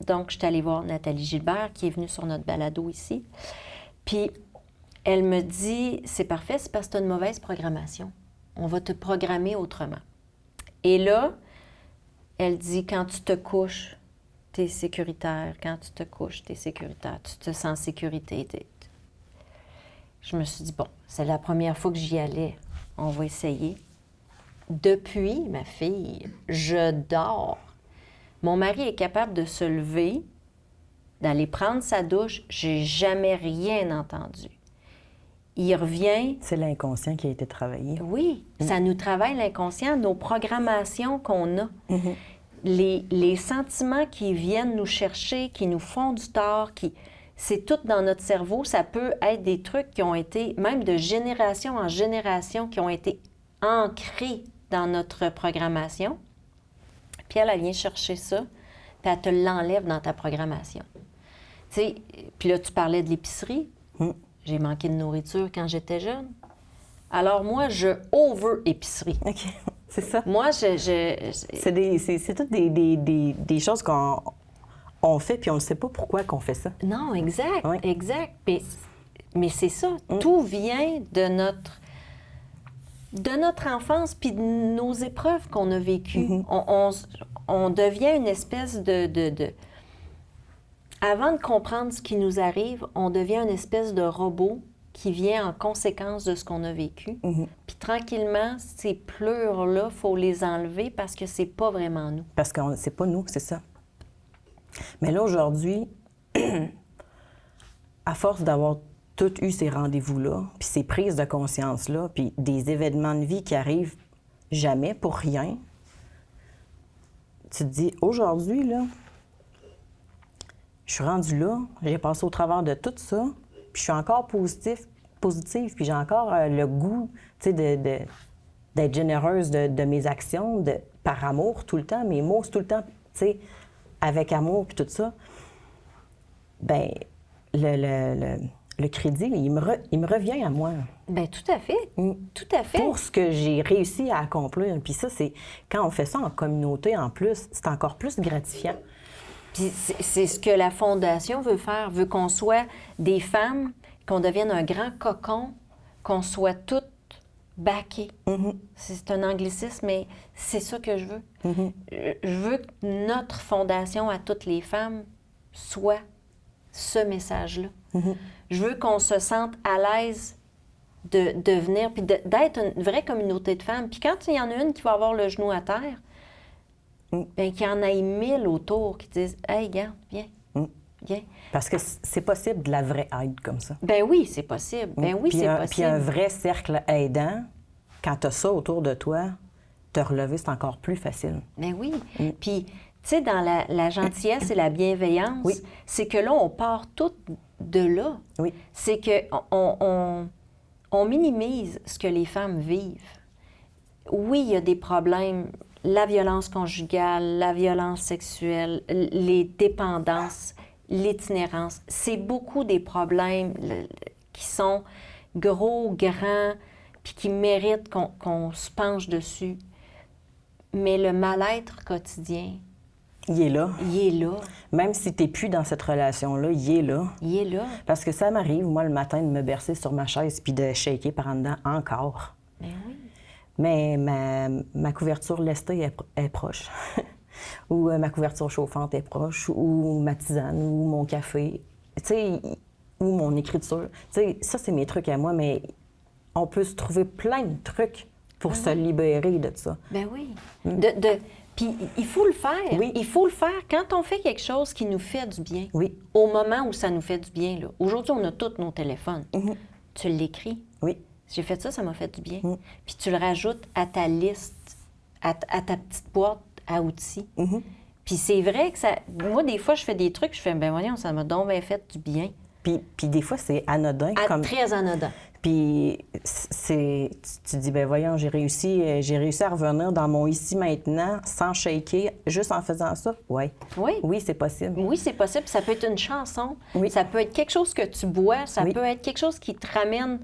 Donc, je suis allée voir Nathalie Gilbert, qui est venue sur notre balado ici. Puis, elle me dit, c'est parfait, c'est parce que tu as une mauvaise programmation. On va te programmer autrement. Et là, elle dit, quand tu te couches, tu es sécuritaire. Quand tu te couches, tu es sécuritaire. Tu te sens en sécurité. Je me suis dit, bon, c'est la première fois que j'y allais. On va essayer. Depuis, ma fille, je dors. Mon mari est capable de se lever, d'aller prendre sa douche. J'ai jamais rien entendu. Il revient. C'est l'inconscient qui a été travaillé. Oui, ça nous travaille l'inconscient, nos programmations qu'on a. Mm-hmm. Les sentiments qui viennent nous chercher, qui nous font du tort, c'est tout dans notre cerveau. Ça peut être des trucs qui ont été, même de génération en génération, qui ont été ancrés dans notre programmation. Puis elle vient chercher ça, puis elle te l'enlève dans ta programmation. Tu sais, puis là, tu parlais de l'épicerie. J'ai manqué de nourriture quand j'étais jeune. Alors moi, je over-épicerie. OK, c'est ça. Moi, C'est toutes des choses qu'on fait, puis on ne sait pas pourquoi qu'on fait ça. Non, exact, Oui. exact. Mais c'est ça, tout vient de notre enfance puis de nos épreuves qu'on a vécues. On devient une espèce de... Avant de comprendre ce qui nous arrive, on devient une espèce de robot qui vient en conséquence de ce qu'on a vécu. Puis tranquillement, ces pleurs-là, il faut les enlever parce que c'est pas vraiment nous. Parce que c'est pas nous, c'est ça. Mais là, aujourd'hui, à force d'avoir tout eu ces rendez-vous-là, puis ces prises de conscience-là, puis des événements de vie qui arrivent jamais pour rien, tu te dis, aujourd'hui, là, je suis rendue là, j'ai passé au travers de tout ça, puis je suis encore positive, puis j'ai encore le goût, tu sais, d'être généreuse de mes actions, par amour tout le temps, mes mots, c'est tout le temps, tu sais, avec amour, puis tout ça. Bien, le crédit, il me revient à moi. Bien, tout à fait. Tout à fait. Pour ce que j'ai réussi à accomplir. Puis ça, c'est quand on fait ça en communauté, en plus, c'est encore plus gratifiant. Puis c'est ce que la Fondation veut faire, veut qu'on soit des femmes, qu'on devienne un grand cocon, qu'on soit toutes backées. C'est un anglicisme, mais c'est ça que je veux. Je veux que notre fondation à toutes les femmes soit ce message-là. Je veux qu'on se sente à l'aise de venir, puis d'être une vraie communauté de femmes. Puis quand il y en a une qui va avoir le genou à terre, bien qu'il y en ait 1000 autour qui disent « Hey, regarde, viens, viens. » Parce que c'est possible de la vraie aide comme ça. Ben oui, c'est possible. Ben oui, c'est possible. Puis un vrai cercle aidant, quand tu as ça autour de toi, te relever, c'est encore plus facile. Ben oui. Puis, tu sais, dans la gentillesse et la bienveillance, c'est que là, on part tout de là. Oui. C'est qu'on on minimise ce que les femmes vivent. Oui, il y a des problèmes, la violence conjugale, la violence sexuelle, les dépendances, l'itinérance. C'est beaucoup des problèmes qui sont gros, grands, puis qui méritent qu'on se penche dessus. Mais le mal-être quotidien, il est là. il est là. Même si tu n'es plus dans cette relation-là, il est là. Il est là. Parce que ça m'arrive, moi, le matin, de me bercer sur ma chaise puis de shaker par en dedans encore. Ben oui. Mais ma couverture lestée est proche. Ou ma couverture chauffante est proche. Ou ma tisane, ou mon café. Tu sais, ou mon écriture. Tu sais, ça, c'est mes trucs à moi, mais on peut se trouver plein de trucs pour se libérer de ça. Ben oui. Puis il faut le faire. Oui. Il faut le faire quand on fait quelque chose qui nous fait du bien. Oui. Au moment où ça nous fait du bien. Là. Aujourd'hui, on a tous nos téléphones. Tu l'écris. Oui. J'ai fait ça, ça m'a fait du bien. Puis tu le rajoutes à ta liste, à ta petite boîte à outils. Puis c'est vrai que ça... Moi, des fois, je fais des trucs, je fais, ben voyons, ça m'a donc bien fait du bien. Puis des fois, c'est anodin. Très anodin. Puis tu dis, ben voyons, j'ai réussi à revenir dans mon ici maintenant sans shaker, juste en faisant ça. Oui. Oui. Oui, c'est possible. Oui, c'est possible. Ça peut être une chanson. Oui. Ça peut être quelque chose que tu bois. Ça Oui. peut être quelque chose qui te ramène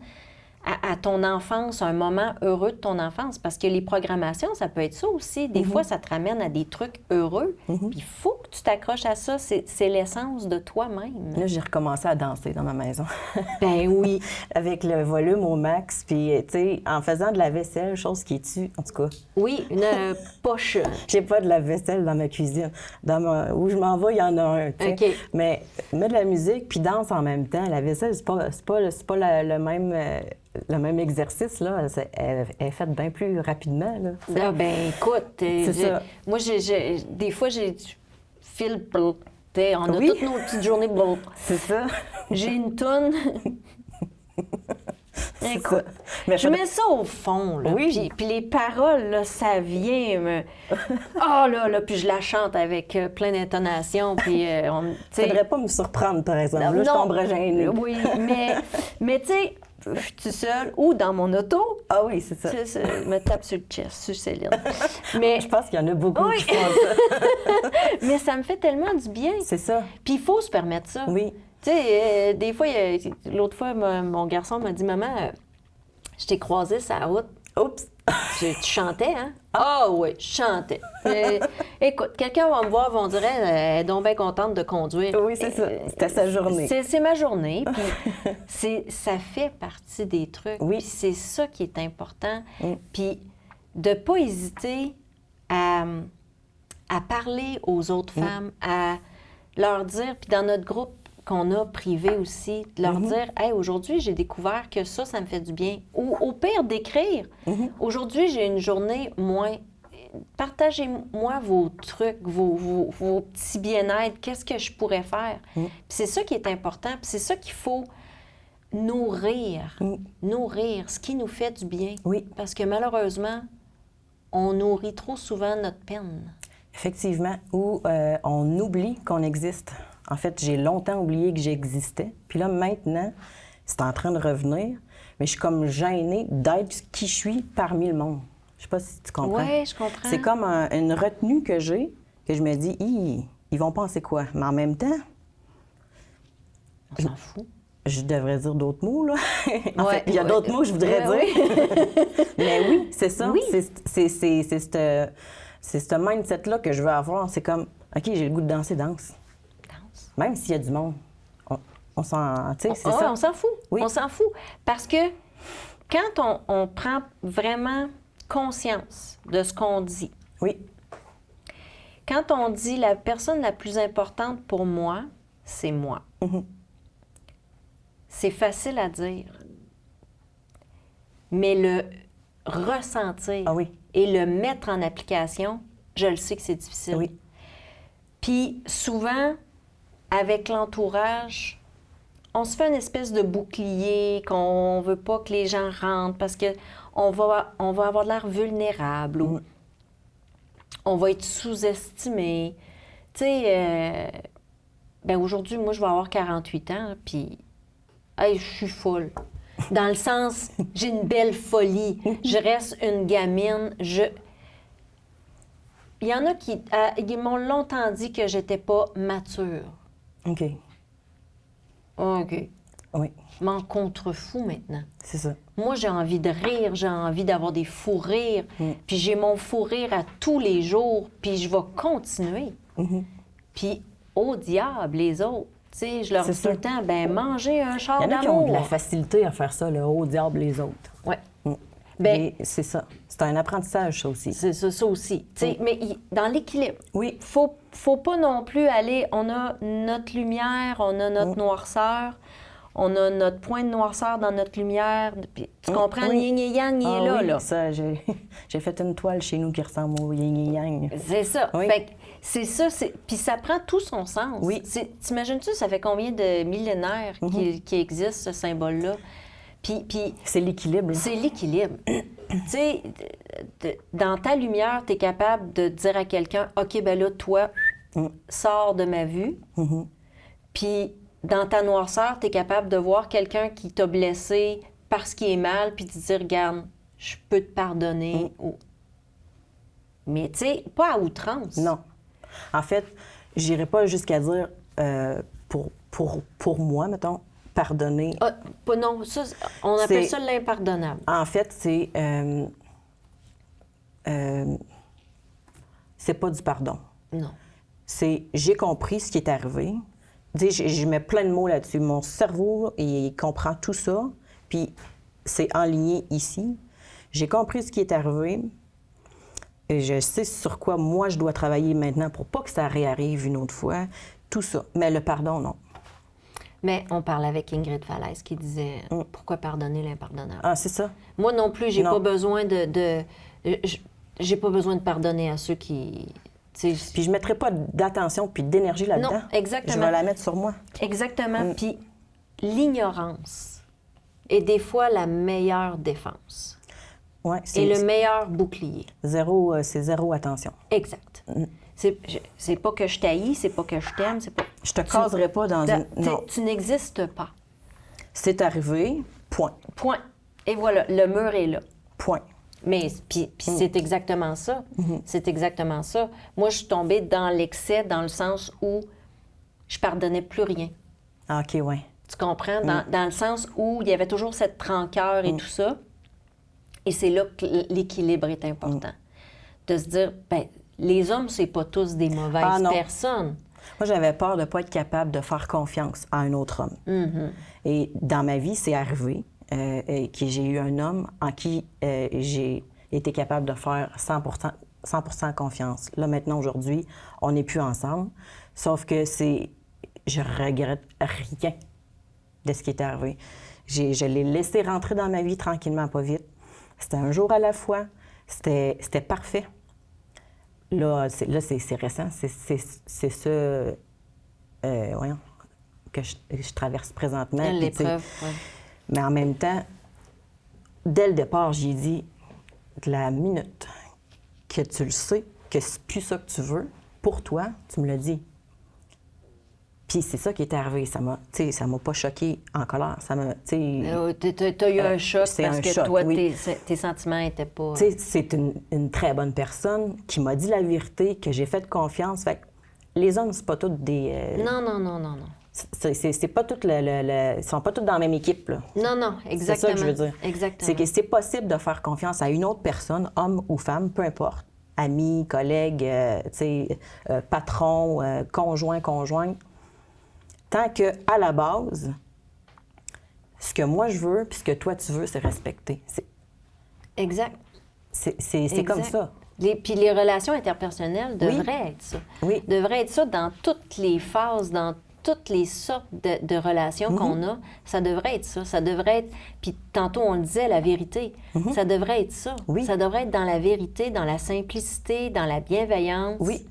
à ton enfance, un moment heureux de ton enfance. Parce que les programmations, ça peut être ça aussi. Des fois, ça te ramène à des trucs heureux. Puis il faut que tu t'accroches à ça. C'est l'essence de toi-même. Là, j'ai recommencé à danser dans ma maison. Ben oui. Avec le volume au max, puis, tu sais, en faisant de la vaisselle, chose qui tue, en tout cas. Oui, une poche. J'ai pas de la vaisselle dans ma cuisine. Où je m'en vais, il y en a un, tu sais. OK. Mais mets de la musique puis danse en même temps. La vaisselle, c'est pas le même exercice, là. Elle est faite bien plus rapidement, là. Ah ben écoute, C'est ça. moi, des fois, j'ai fil, on a Oui. toutes nos petites journées bleu. C'est ça. J'ai une toune. Écoute, Mais je mets ça au fond, là. Oui. Puis les paroles, là, ça vient me... Oh là, puis je la chante avec plein d'intonation, puis on... tu sais- Faudrait pas me surprendre, par exemple. Là, je Non. tomberais gênée. Oui, mais tu sais, je suis toute seule ou dans mon auto, Ah oui, c'est ça. je me tape sur le chest, sur Céline. Mais, Je pense qu'il y en a beaucoup Oui. qui font ça. mais ça me fait tellement du bien. C'est ça. Puis il faut se permettre ça. Oui. Tu sais, des fois, l'autre fois, mon garçon m'a dit, Maman, je t'ai croisé sur la route. Oups. Tu chantais, hein? Ah oui, je chantais. Écoute, quelqu'un va me voir, va me dire, elle est donc bien contente de conduire. Oui, c'est ça. C'était sa journée. C'est ma journée. Puis ça fait partie des trucs. Oui. Puis c'est ça qui est important. Mm. Puis de ne pas hésiter à parler aux autres femmes, à leur dire, puis dans notre groupe qu'on a privé aussi, de leur dire, hey, aujourd'hui, j'ai découvert que ça me fait du bien. Ou au pire, d'écrire. Aujourd'hui, j'ai une journée moins. Partagez-moi vos trucs, vos petits bien-être. Qu'est-ce que je pourrais faire? Puis c'est ça qui est important. Puis c'est ça qu'il faut nourrir. Nourrir ce qui nous fait du bien. Oui. Parce que malheureusement, on nourrit trop souvent notre peine. Effectivement. Ou on oublie qu'on existe. En fait, j'ai longtemps oublié que j'existais. Puis là, maintenant, c'est en train de revenir. Mais je suis comme gênée d'être qui je suis parmi le monde. Je sais pas si tu comprends. Oui, je comprends. C'est comme une retenue que j'ai, que je me dis, ils vont penser quoi? Mais en même temps, On s'en fout. je devrais dire d'autres mots, là. En Ouais, fait, il y a ouais. d'autres mots que je voudrais Ouais, dire. Mais oui, c'est ça. Oui. C'est ce mindset-là que je veux avoir. C'est comme, OK, j'ai le goût de danser, danse. Danse. Même s'il y a du monde. On s'en... Tu sais, c'est Ah, ça. on s'en fout. Oui. On s'en fout. Parce que quand on prend vraiment conscience de ce qu'on dit, Oui. quand on dit la personne la plus importante pour moi, c'est moi. C'est facile à dire. Mais le ressentir Ah oui. et le mettre en application, je le sais que c'est difficile. Oui. Puis souvent, avec l'entourage, on se fait une espèce de bouclier qu'on veut pas que les gens rentrent parce que on va avoir de l'air vulnérable ou on va être sous-estimé. Tu sais, ben aujourd'hui, moi, je vais avoir 48 ans, puis hey, je suis folle. Dans le sens, j'ai une belle folie. Je reste une gamine. Il y en a qui ils m'ont longtemps dit que j'étais pas mature. OK. OK. Oui, Je m'en contrefous maintenant. c'est ça. Moi, j'ai envie de rire, j'ai envie d'avoir des fous rires. Puis j'ai mon fou rire à tous les jours, puis je vais continuer. Puis au diable, les autres. Tu sais, je leur C'est dis tout ça. le temps, ben mangez un char Il y en a qui ont de la d'amour. facilité à faire ça, le haut diable les autres. Ouais. Ben, Ben, c'est ça. C'est un apprentissage, ça aussi. c'est ça aussi. Tu sais, mais dans l'équilibre. Oui. Faut pas non plus aller. On a notre lumière, on a notre noirceur, on a notre point de noirceur dans notre lumière. Puis, tu comprends? Le Oui. yin et yang, il est Ah là, oui, là. ça, j'ai fait une toile chez nous qui ressemble au yin et yang. C'est ça. Oui. Fait que c'est ça. Puis ça prend tout son sens. Oui. T'imagines-tu, ça fait combien de millénaires qu'il existe, ce symbole-là? Puis C'est l'équilibre. c'est l'équilibre. Tu sais, dans ta lumière, tu es capable de dire à quelqu'un, OK, ben là, toi, sors de ma vue. Puis dans ta noirceur, tu es capable de voir quelqu'un qui t'a blessé parce qu'il est mal, puis de dire, regarde, je peux te pardonner. Mais tu sais, pas à outrance. Non. En fait, j'irais pas jusqu'à dire, pour moi, mettons, pardonner. Ah, non, ça, on appelle ça l'impardonnable. En fait, c'est pas du pardon. Non. C'est j'ai compris ce qui est arrivé. Tu sais, je mets plein de mots là-dessus. Mon cerveau, il comprend tout ça, puis c'est enligné ici. J'ai compris ce qui est arrivé. Et je sais sur quoi moi je dois travailler maintenant pour pas que ça réarrive une autre fois. Tout ça. Mais le pardon, non. Mais on parlait avec Ingrid Falaise qui disait pourquoi pardonner l'impardonnable? Ah, c'est ça. Moi non plus, j'ai Non. pas besoin j'ai pas besoin de pardonner à ceux qui. Puis je ne mettrai pas d'attention puis d'énergie là-dedans. Non, exactement. Je vais la mettre sur moi. Exactement. Puis l'ignorance est des fois la meilleure défense Ouais, et le meilleur bouclier. c'est zéro attention. Exact. C'est pas que je t'haïs, c'est pas que je t'aime, c'est pas. Je te caserai pas dans une... Non. Tu n'existes pas. C'est arrivé, point. Point. Et voilà, le mur est là. Point. Mais puis c'est exactement ça. C'est exactement ça. Moi, je suis tombée dans l'excès dans le sens où je pardonnais plus rien. Ah, OK, ouais. Tu comprends? Dans le sens où il y avait toujours cette rancœur et tout ça. Et c'est là que l'équilibre est important. De se dire, ben les hommes, c'est pas tous des mauvaises personnes. Moi, j'avais peur de ne pas être capable de faire confiance à un autre homme. Et dans ma vie, c'est arrivé que j'ai eu un homme en qui j'ai été capable de faire 100% confiance. Là, maintenant, aujourd'hui, on n'est plus ensemble. Sauf que je regrette rien de ce qui est arrivé. Je l'ai laissé rentrer dans ma vie tranquillement, pas vite. C'était un jour à la fois. C'était parfait. Là, c'est récent. C'est ça voyons, que je traverse présentement. L'épreuve, oui. Mais en même temps, dès le départ, j'ai dit, de la minute que tu le sais, que c'est plus ça que tu veux, pour toi, tu me l'as dit. Puis c'est ça qui est arrivé. Ça m'a pas choqué en colère. Ça m'a, t'as eu un choc parce que choc, toi, oui. tes sentiments n'étaient pas... C'est une très bonne personne qui m'a dit la vérité, que j'ai fait confiance. Fait que les hommes, c'est pas tous des... Non. C'est pas tous ils sont pas tous dans la même équipe, là. Non, exactement. C'est ça que je veux dire. Exactement. C'est que c'est possible de faire confiance à une autre personne, homme ou femme, peu importe. Ami, collègue, patron, conjointe. Tant que à la base, ce que moi je veux puis ce que toi tu veux, c'est respecter. Exact. C'est comme ça. Puis les relations interpersonnelles devraient être ça. Oui. Devraient être ça dans toutes les phases, dans toutes les sortes de relations qu'on a. Ça devrait être ça. Ça devrait être... Puis tantôt, on le disait, la vérité. Ça devrait être ça. Oui. Ça devrait être dans la vérité, dans la simplicité, dans la bienveillance. Oui.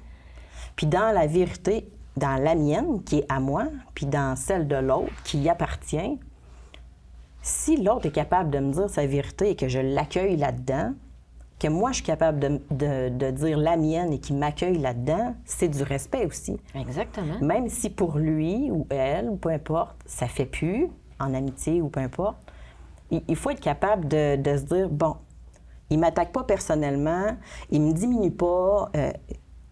Puis dans la vérité, dans la mienne, qui est à moi, puis dans celle de l'autre, qui y appartient, si l'autre est capable de me dire sa vérité et que je l'accueille là-dedans, que moi, je suis capable de dire la mienne et qu'il m'accueille là-dedans, c'est du respect aussi. Exactement. Même si pour lui ou elle, ou peu importe, ça fait plus, en amitié ou peu importe, il faut être capable de se dire, bon, il m'attaque pas personnellement, il me diminue pas,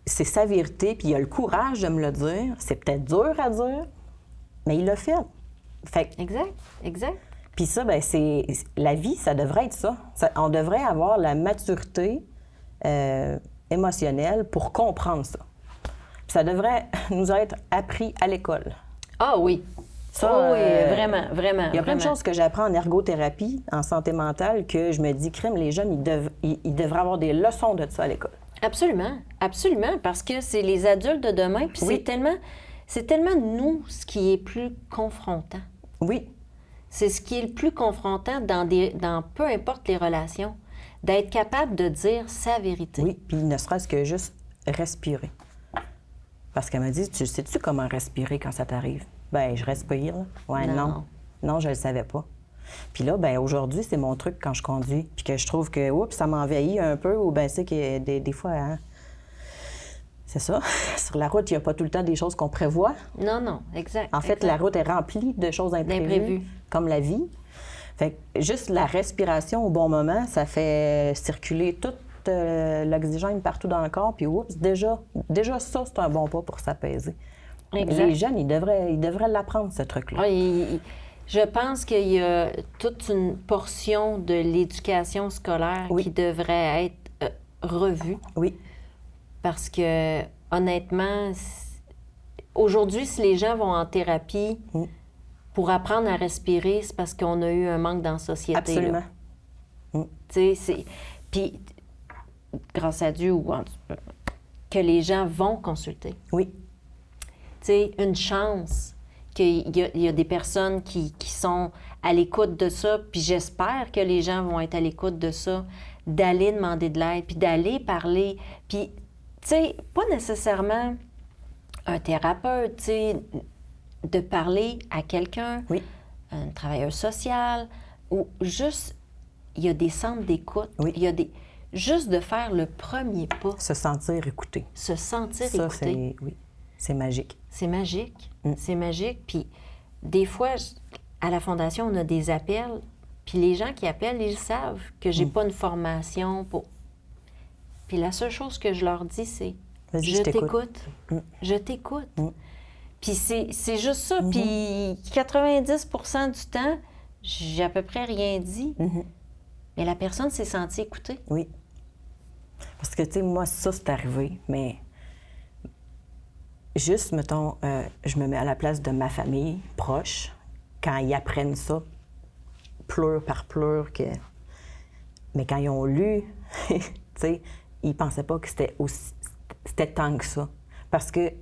c'est sa vérité, puis il a le courage de me le dire. C'est peut-être dur à dire, mais il l'a fait. Exact. Puis ça, ben c'est la vie, ça devrait être ça. On devrait avoir la maturité émotionnelle pour comprendre ça. Puis ça devrait nous être appris à l'école. Ah oui. Ça, oui, vraiment. Il y a plein de choses que j'apprends en ergothérapie, en santé mentale, que je me dis, crème, les jeunes, ils devraient avoir des leçons de ça à l'école. Absolument, parce que c'est les adultes de demain, puis Oui. c'est tellement nous ce qui est plus confrontant. Oui. C'est ce qui est le plus confrontant dans peu importe les relations, d'être capable de dire sa vérité. Oui, puis ne serait-ce que juste respirer. Parce qu'elle m'a dit, sais-tu comment respirer quand ça t'arrive? Ben je respire, là. Ouais, non, je le savais pas. Puis là, ben aujourd'hui, c'est mon truc quand je conduis, puis que je trouve que, oups, ça m'envahit un peu, ou ben c'est que des fois, hein, c'est ça. Sur la route, il n'y a pas tout le temps des choses qu'on prévoit. Non, exact. En fait, la route est remplie de choses imprévues, comme la vie. Fait que juste la respiration au bon moment, ça fait circuler toute l'oxygène partout dans le corps, puis oups, déjà ça, c'est un bon pas pour s'apaiser. Exact. Les jeunes, ils devraient l'apprendre, ce truc-là. Ah, Je pense qu'il y a toute une portion de l'éducation scolaire Oui. qui devrait être revue. Oui. Parce que, honnêtement, aujourd'hui, si les gens vont en thérapie pour apprendre à respirer, c'est parce qu'on a eu un manque dans la société. Absolument. Tu sais, c'est... Puis, grâce à Dieu, que les gens vont consulter. Oui. Tu sais, une chance qu'il y a des personnes qui sont à l'écoute de ça, puis j'espère que les gens vont être à l'écoute de ça, d'aller demander de l'aide, puis d'aller parler, puis, tu sais, pas nécessairement un thérapeute, tu sais, de parler à quelqu'un, Oui. un travailleur social, ou juste, il y a des centres d'écoute, Oui. il y a des... Juste de faire le premier pas, Se sentir écouté. se sentir Ça, écouté. c'est magique. C'est magique. C'est magique. Puis des fois, à la Fondation, on a des appels. Puis les gens qui appellent, ils savent que j'ai pas une formation pour... Puis la seule chose que je leur dis, c'est Vas-y, je je t'écoute. t'écoute. Je t'écoute. Puis c'est juste ça. Puis 90% du temps, j'ai à peu près rien dit. Mais la personne s'est sentie écoutée. Oui. Parce que, tu sais, moi, ça, c'est arrivé, mais juste, mettons, je me mets à la place de ma famille proche, quand ils apprennent ça, pleure par pleure, que... Mais quand ils ont lu, tu sais, ils pensaient pas que c'était tant que ça. Parce que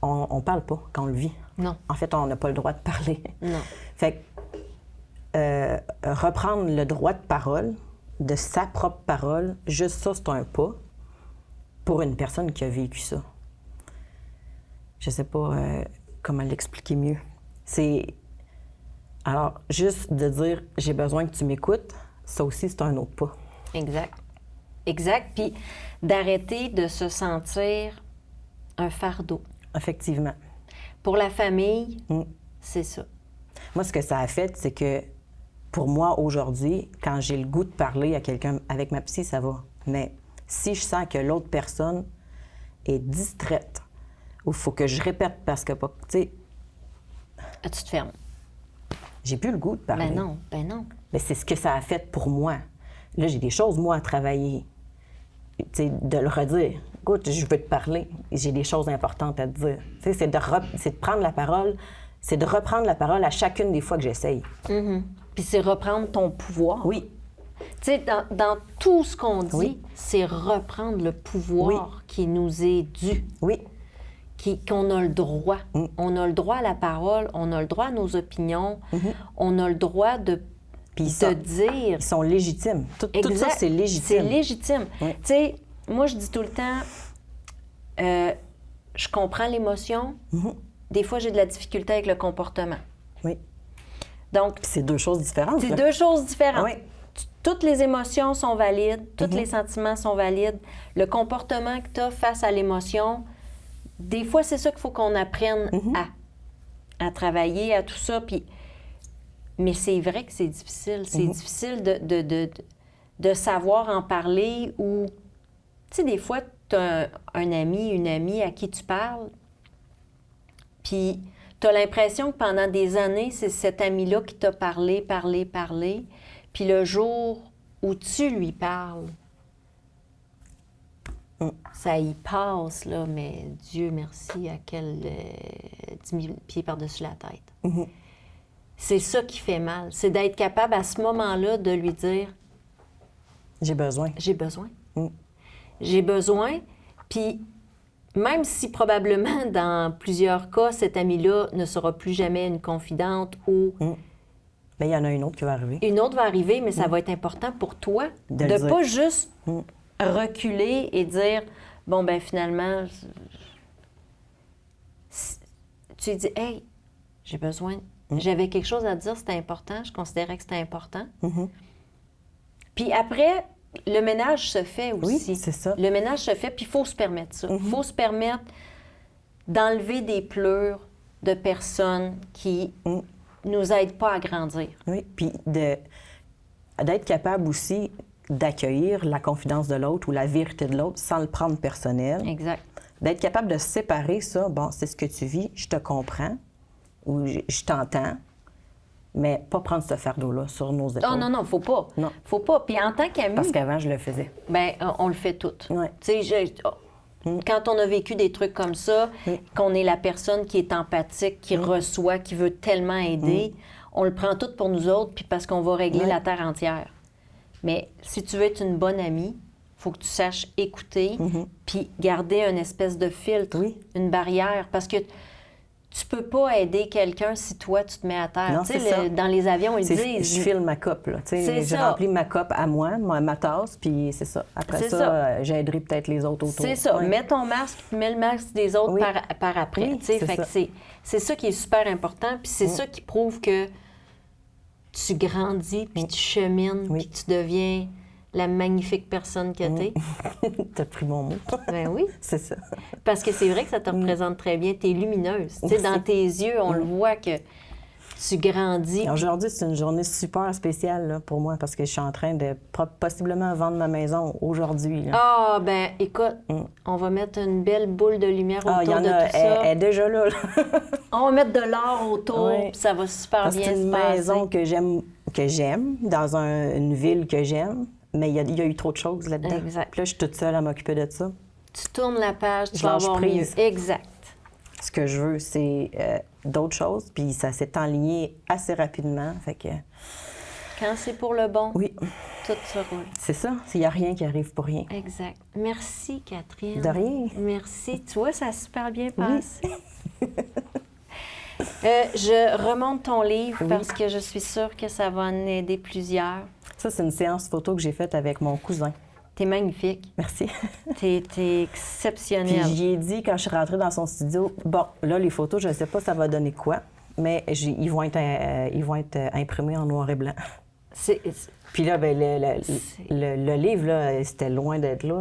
on parle pas quand on le vit. Non. En fait, on n'a pas le droit de parler. Non. Fait que reprendre le droit de parole, de sa propre parole, juste ça, c'est un pas pour une personne qui a vécu ça. Je sais pas comment l'expliquer mieux. C'est... Alors, juste de dire « j'ai besoin que tu m'écoutes », ça aussi, c'est un autre pas. Exact. Exact. Puis d'arrêter de se sentir un fardeau. Effectivement. Pour la famille, c'est ça. Moi, ce que ça a fait, c'est que pour moi, aujourd'hui, quand j'ai le goût de parler à quelqu'un avec ma psy, ça va. Mais si je sens que l'autre personne est distraite, ou il faut que je répète parce que, tu sais, Tu te fermes. j'ai plus le goût de parler. Ben non. Mais c'est ce que ça a fait pour moi. Là, j'ai des choses, moi, à travailler. Tu sais, de le redire. Écoute, je veux te parler. J'ai des choses importantes à te dire. Tu sais, c'est de prendre la parole. C'est de reprendre la parole à chacune des fois que j'essaye. Puis c'est reprendre ton pouvoir. Oui. Tu sais, dans tout ce qu'on dit, Oui. c'est reprendre le pouvoir qui nous est dû. Oui. Qu'on a le droit. On a le droit à la parole, on a le droit à nos opinions, on a le droit de dire... Ils sont légitimes. Tout ça, c'est légitime. C'est légitime. Oui. Tu sais, moi, je dis tout le temps, je comprends l'émotion. Des fois, j'ai de la difficulté avec le comportement. Oui. Donc, Puis c'est deux choses différentes. c'est là. deux choses différentes. Oui. Toutes les émotions sont valides, tous les sentiments sont valides. Le comportement que tu as face à l'émotion, des fois, c'est ça qu'il faut qu'on apprenne à travailler, à tout ça. Puis... Mais c'est vrai que c'est difficile. C'est difficile de savoir en parler ou... Tu sais, des fois, tu as un ami, une amie à qui tu parles, puis tu as l'impression que pendant des années, c'est cet ami-là qui t'a parlé. Puis le jour où tu lui parles, ça y passe, là, mais Dieu merci, à quel 10 000 pieds par-dessus la tête. C'est ça qui fait mal. C'est d'être capable à ce moment-là de lui dire J'ai besoin. j'ai besoin. J'ai besoin, puis même si probablement dans plusieurs cas, cet ami-là ne sera plus jamais une confidente ou Bien, il y en a une autre qui va arriver. une autre va arriver, mais ça va être important pour toi De de le dire. pas juste reculer et dire bon, ben finalement, tu lui dis hey, j'ai besoin, j'avais quelque chose à dire, c'était important, je considérais que c'était important. Puis après, le ménage se fait aussi. Oui, c'est ça. Le ménage se fait, puis il faut se permettre ça. Il faut se permettre d'enlever des pleurs de personnes qui nous aident pas à grandir. Oui, puis d'être capable aussi d'accueillir la confidence de l'autre ou la vérité de l'autre sans le prendre personnel. Exact. D'être capable de séparer ça. Bon, c'est ce que tu vis, je te comprends ou je t'entends, mais pas prendre ce fardeau-là sur nos épaules. Non, non, faut pas. Non. Faut pas. Puis en tant qu'ami, Parce qu'avant, je le faisais. ben on le fait toutes. Ouais. Tu sais, quand on a vécu des trucs comme ça, Oui. qu'on est la personne qui est empathique, qui reçoit, qui veut tellement aider, on le prend tout pour nous autres, puis parce qu'on va régler Ouais. la terre entière. Mais si tu veux être une bonne amie, faut que tu saches écouter, puis garder une espèce de filtre, Oui. une barrière, parce que tu peux pas aider quelqu'un si toi, tu te mets à terre. Non, Tu sais, c'est ça. dans les avions, ils C'est- disent... je file ma coupe, là. Tu sais, C'est j'ai ça. rempli ma coupe à moi, ma tasse, puis c'est ça. Après C'est ça, ça. j'aiderai peut-être les autres autour. C'est ça. Ouais. Mets ton masque, puis mets le masque des autres Oui. par après. Oui, tu sais. c'est Fait que ça. c'est ça qui est super important, puis c'est ça qui prouve que tu grandis, puis tu chemines, Oui. puis tu deviens la magnifique personne que t'es. T'as pris mon mot. Ben oui. C'est ça. Parce que c'est vrai que ça te représente très bien. T'es lumineuse. Tu sais, Merci. dans tes yeux, on le voit que tu grandis. Aujourd'hui, c'est une journée super spéciale là, pour moi parce que je suis en train de possiblement vendre ma maison aujourd'hui. là. Ah, ben écoute, on va mettre une belle boule de lumière Ah, il y autour en de a, tout ça. elle est déjà là. là. On va mettre de l'or autour, Oui. puis ça va super Parce que bien c'est se une passer. maison que j'aime, dans une ville que j'aime, mais il y a eu trop de choses là-dedans. Exact. Puis là, je suis toute seule à m'occuper de ça. Tu tournes la page, tu Je vas lâche avoir prise. mieux. Exact. Ce que je veux, c'est d'autres choses, puis ça s'est enligné assez rapidement. Fait que, Quand c'est pour le bon, oui, tout se roule. c'est ça. Il n'y a rien qui arrive pour rien. Exact. Merci, Catherine. De rien. Merci. Tu vois, ça a super bien passé. Je remonte ton livre parce que je suis sûre que ça va en aider plusieurs. Ça, c'est une séance photo que j'ai faite avec mon cousin. T'es magnifique. Merci. T'es Puis exceptionnelle. j'y ai dit, quand je suis rentrée dans son studio, bon, là, les photos, je ne sais pas ça va donner quoi, mais ils vont être imprimés en noir et blanc. C'est- Puis là, ben, le livre, là, c'était loin d'être là.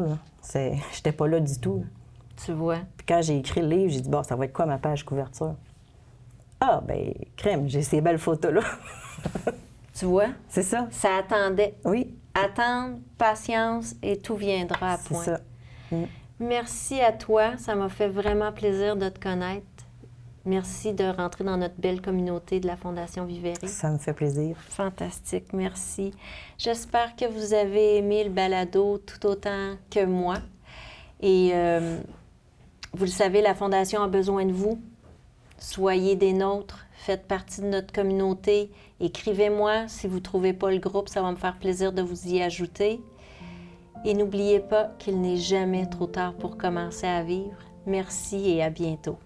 J'étais pas là du tout. Tu vois. Puis quand j'ai écrit le livre, j'ai dit, bon, ça va être quoi ma page couverture? Ah, ben, crème, j'ai ces belles photos-là. Tu vois. C'est ça? Ça attendait. Oui, Attendre, patience et tout viendra à c'est point. ça. Merci à toi. Ça m'a fait vraiment plaisir de te connaître. Merci de rentrer dans notre belle communauté de la Fondation Vivere. Ça me fait plaisir. Fantastique, merci. J'espère que vous avez aimé le balado tout autant que moi. Et vous le savez, la Fondation a besoin de vous. Soyez des nôtres, faites partie de notre communauté. Écrivez-moi si vous ne trouvez pas le groupe, ça va me faire plaisir de vous y ajouter. Et n'oubliez pas qu'il n'est jamais trop tard pour commencer à vivre. Merci et à bientôt.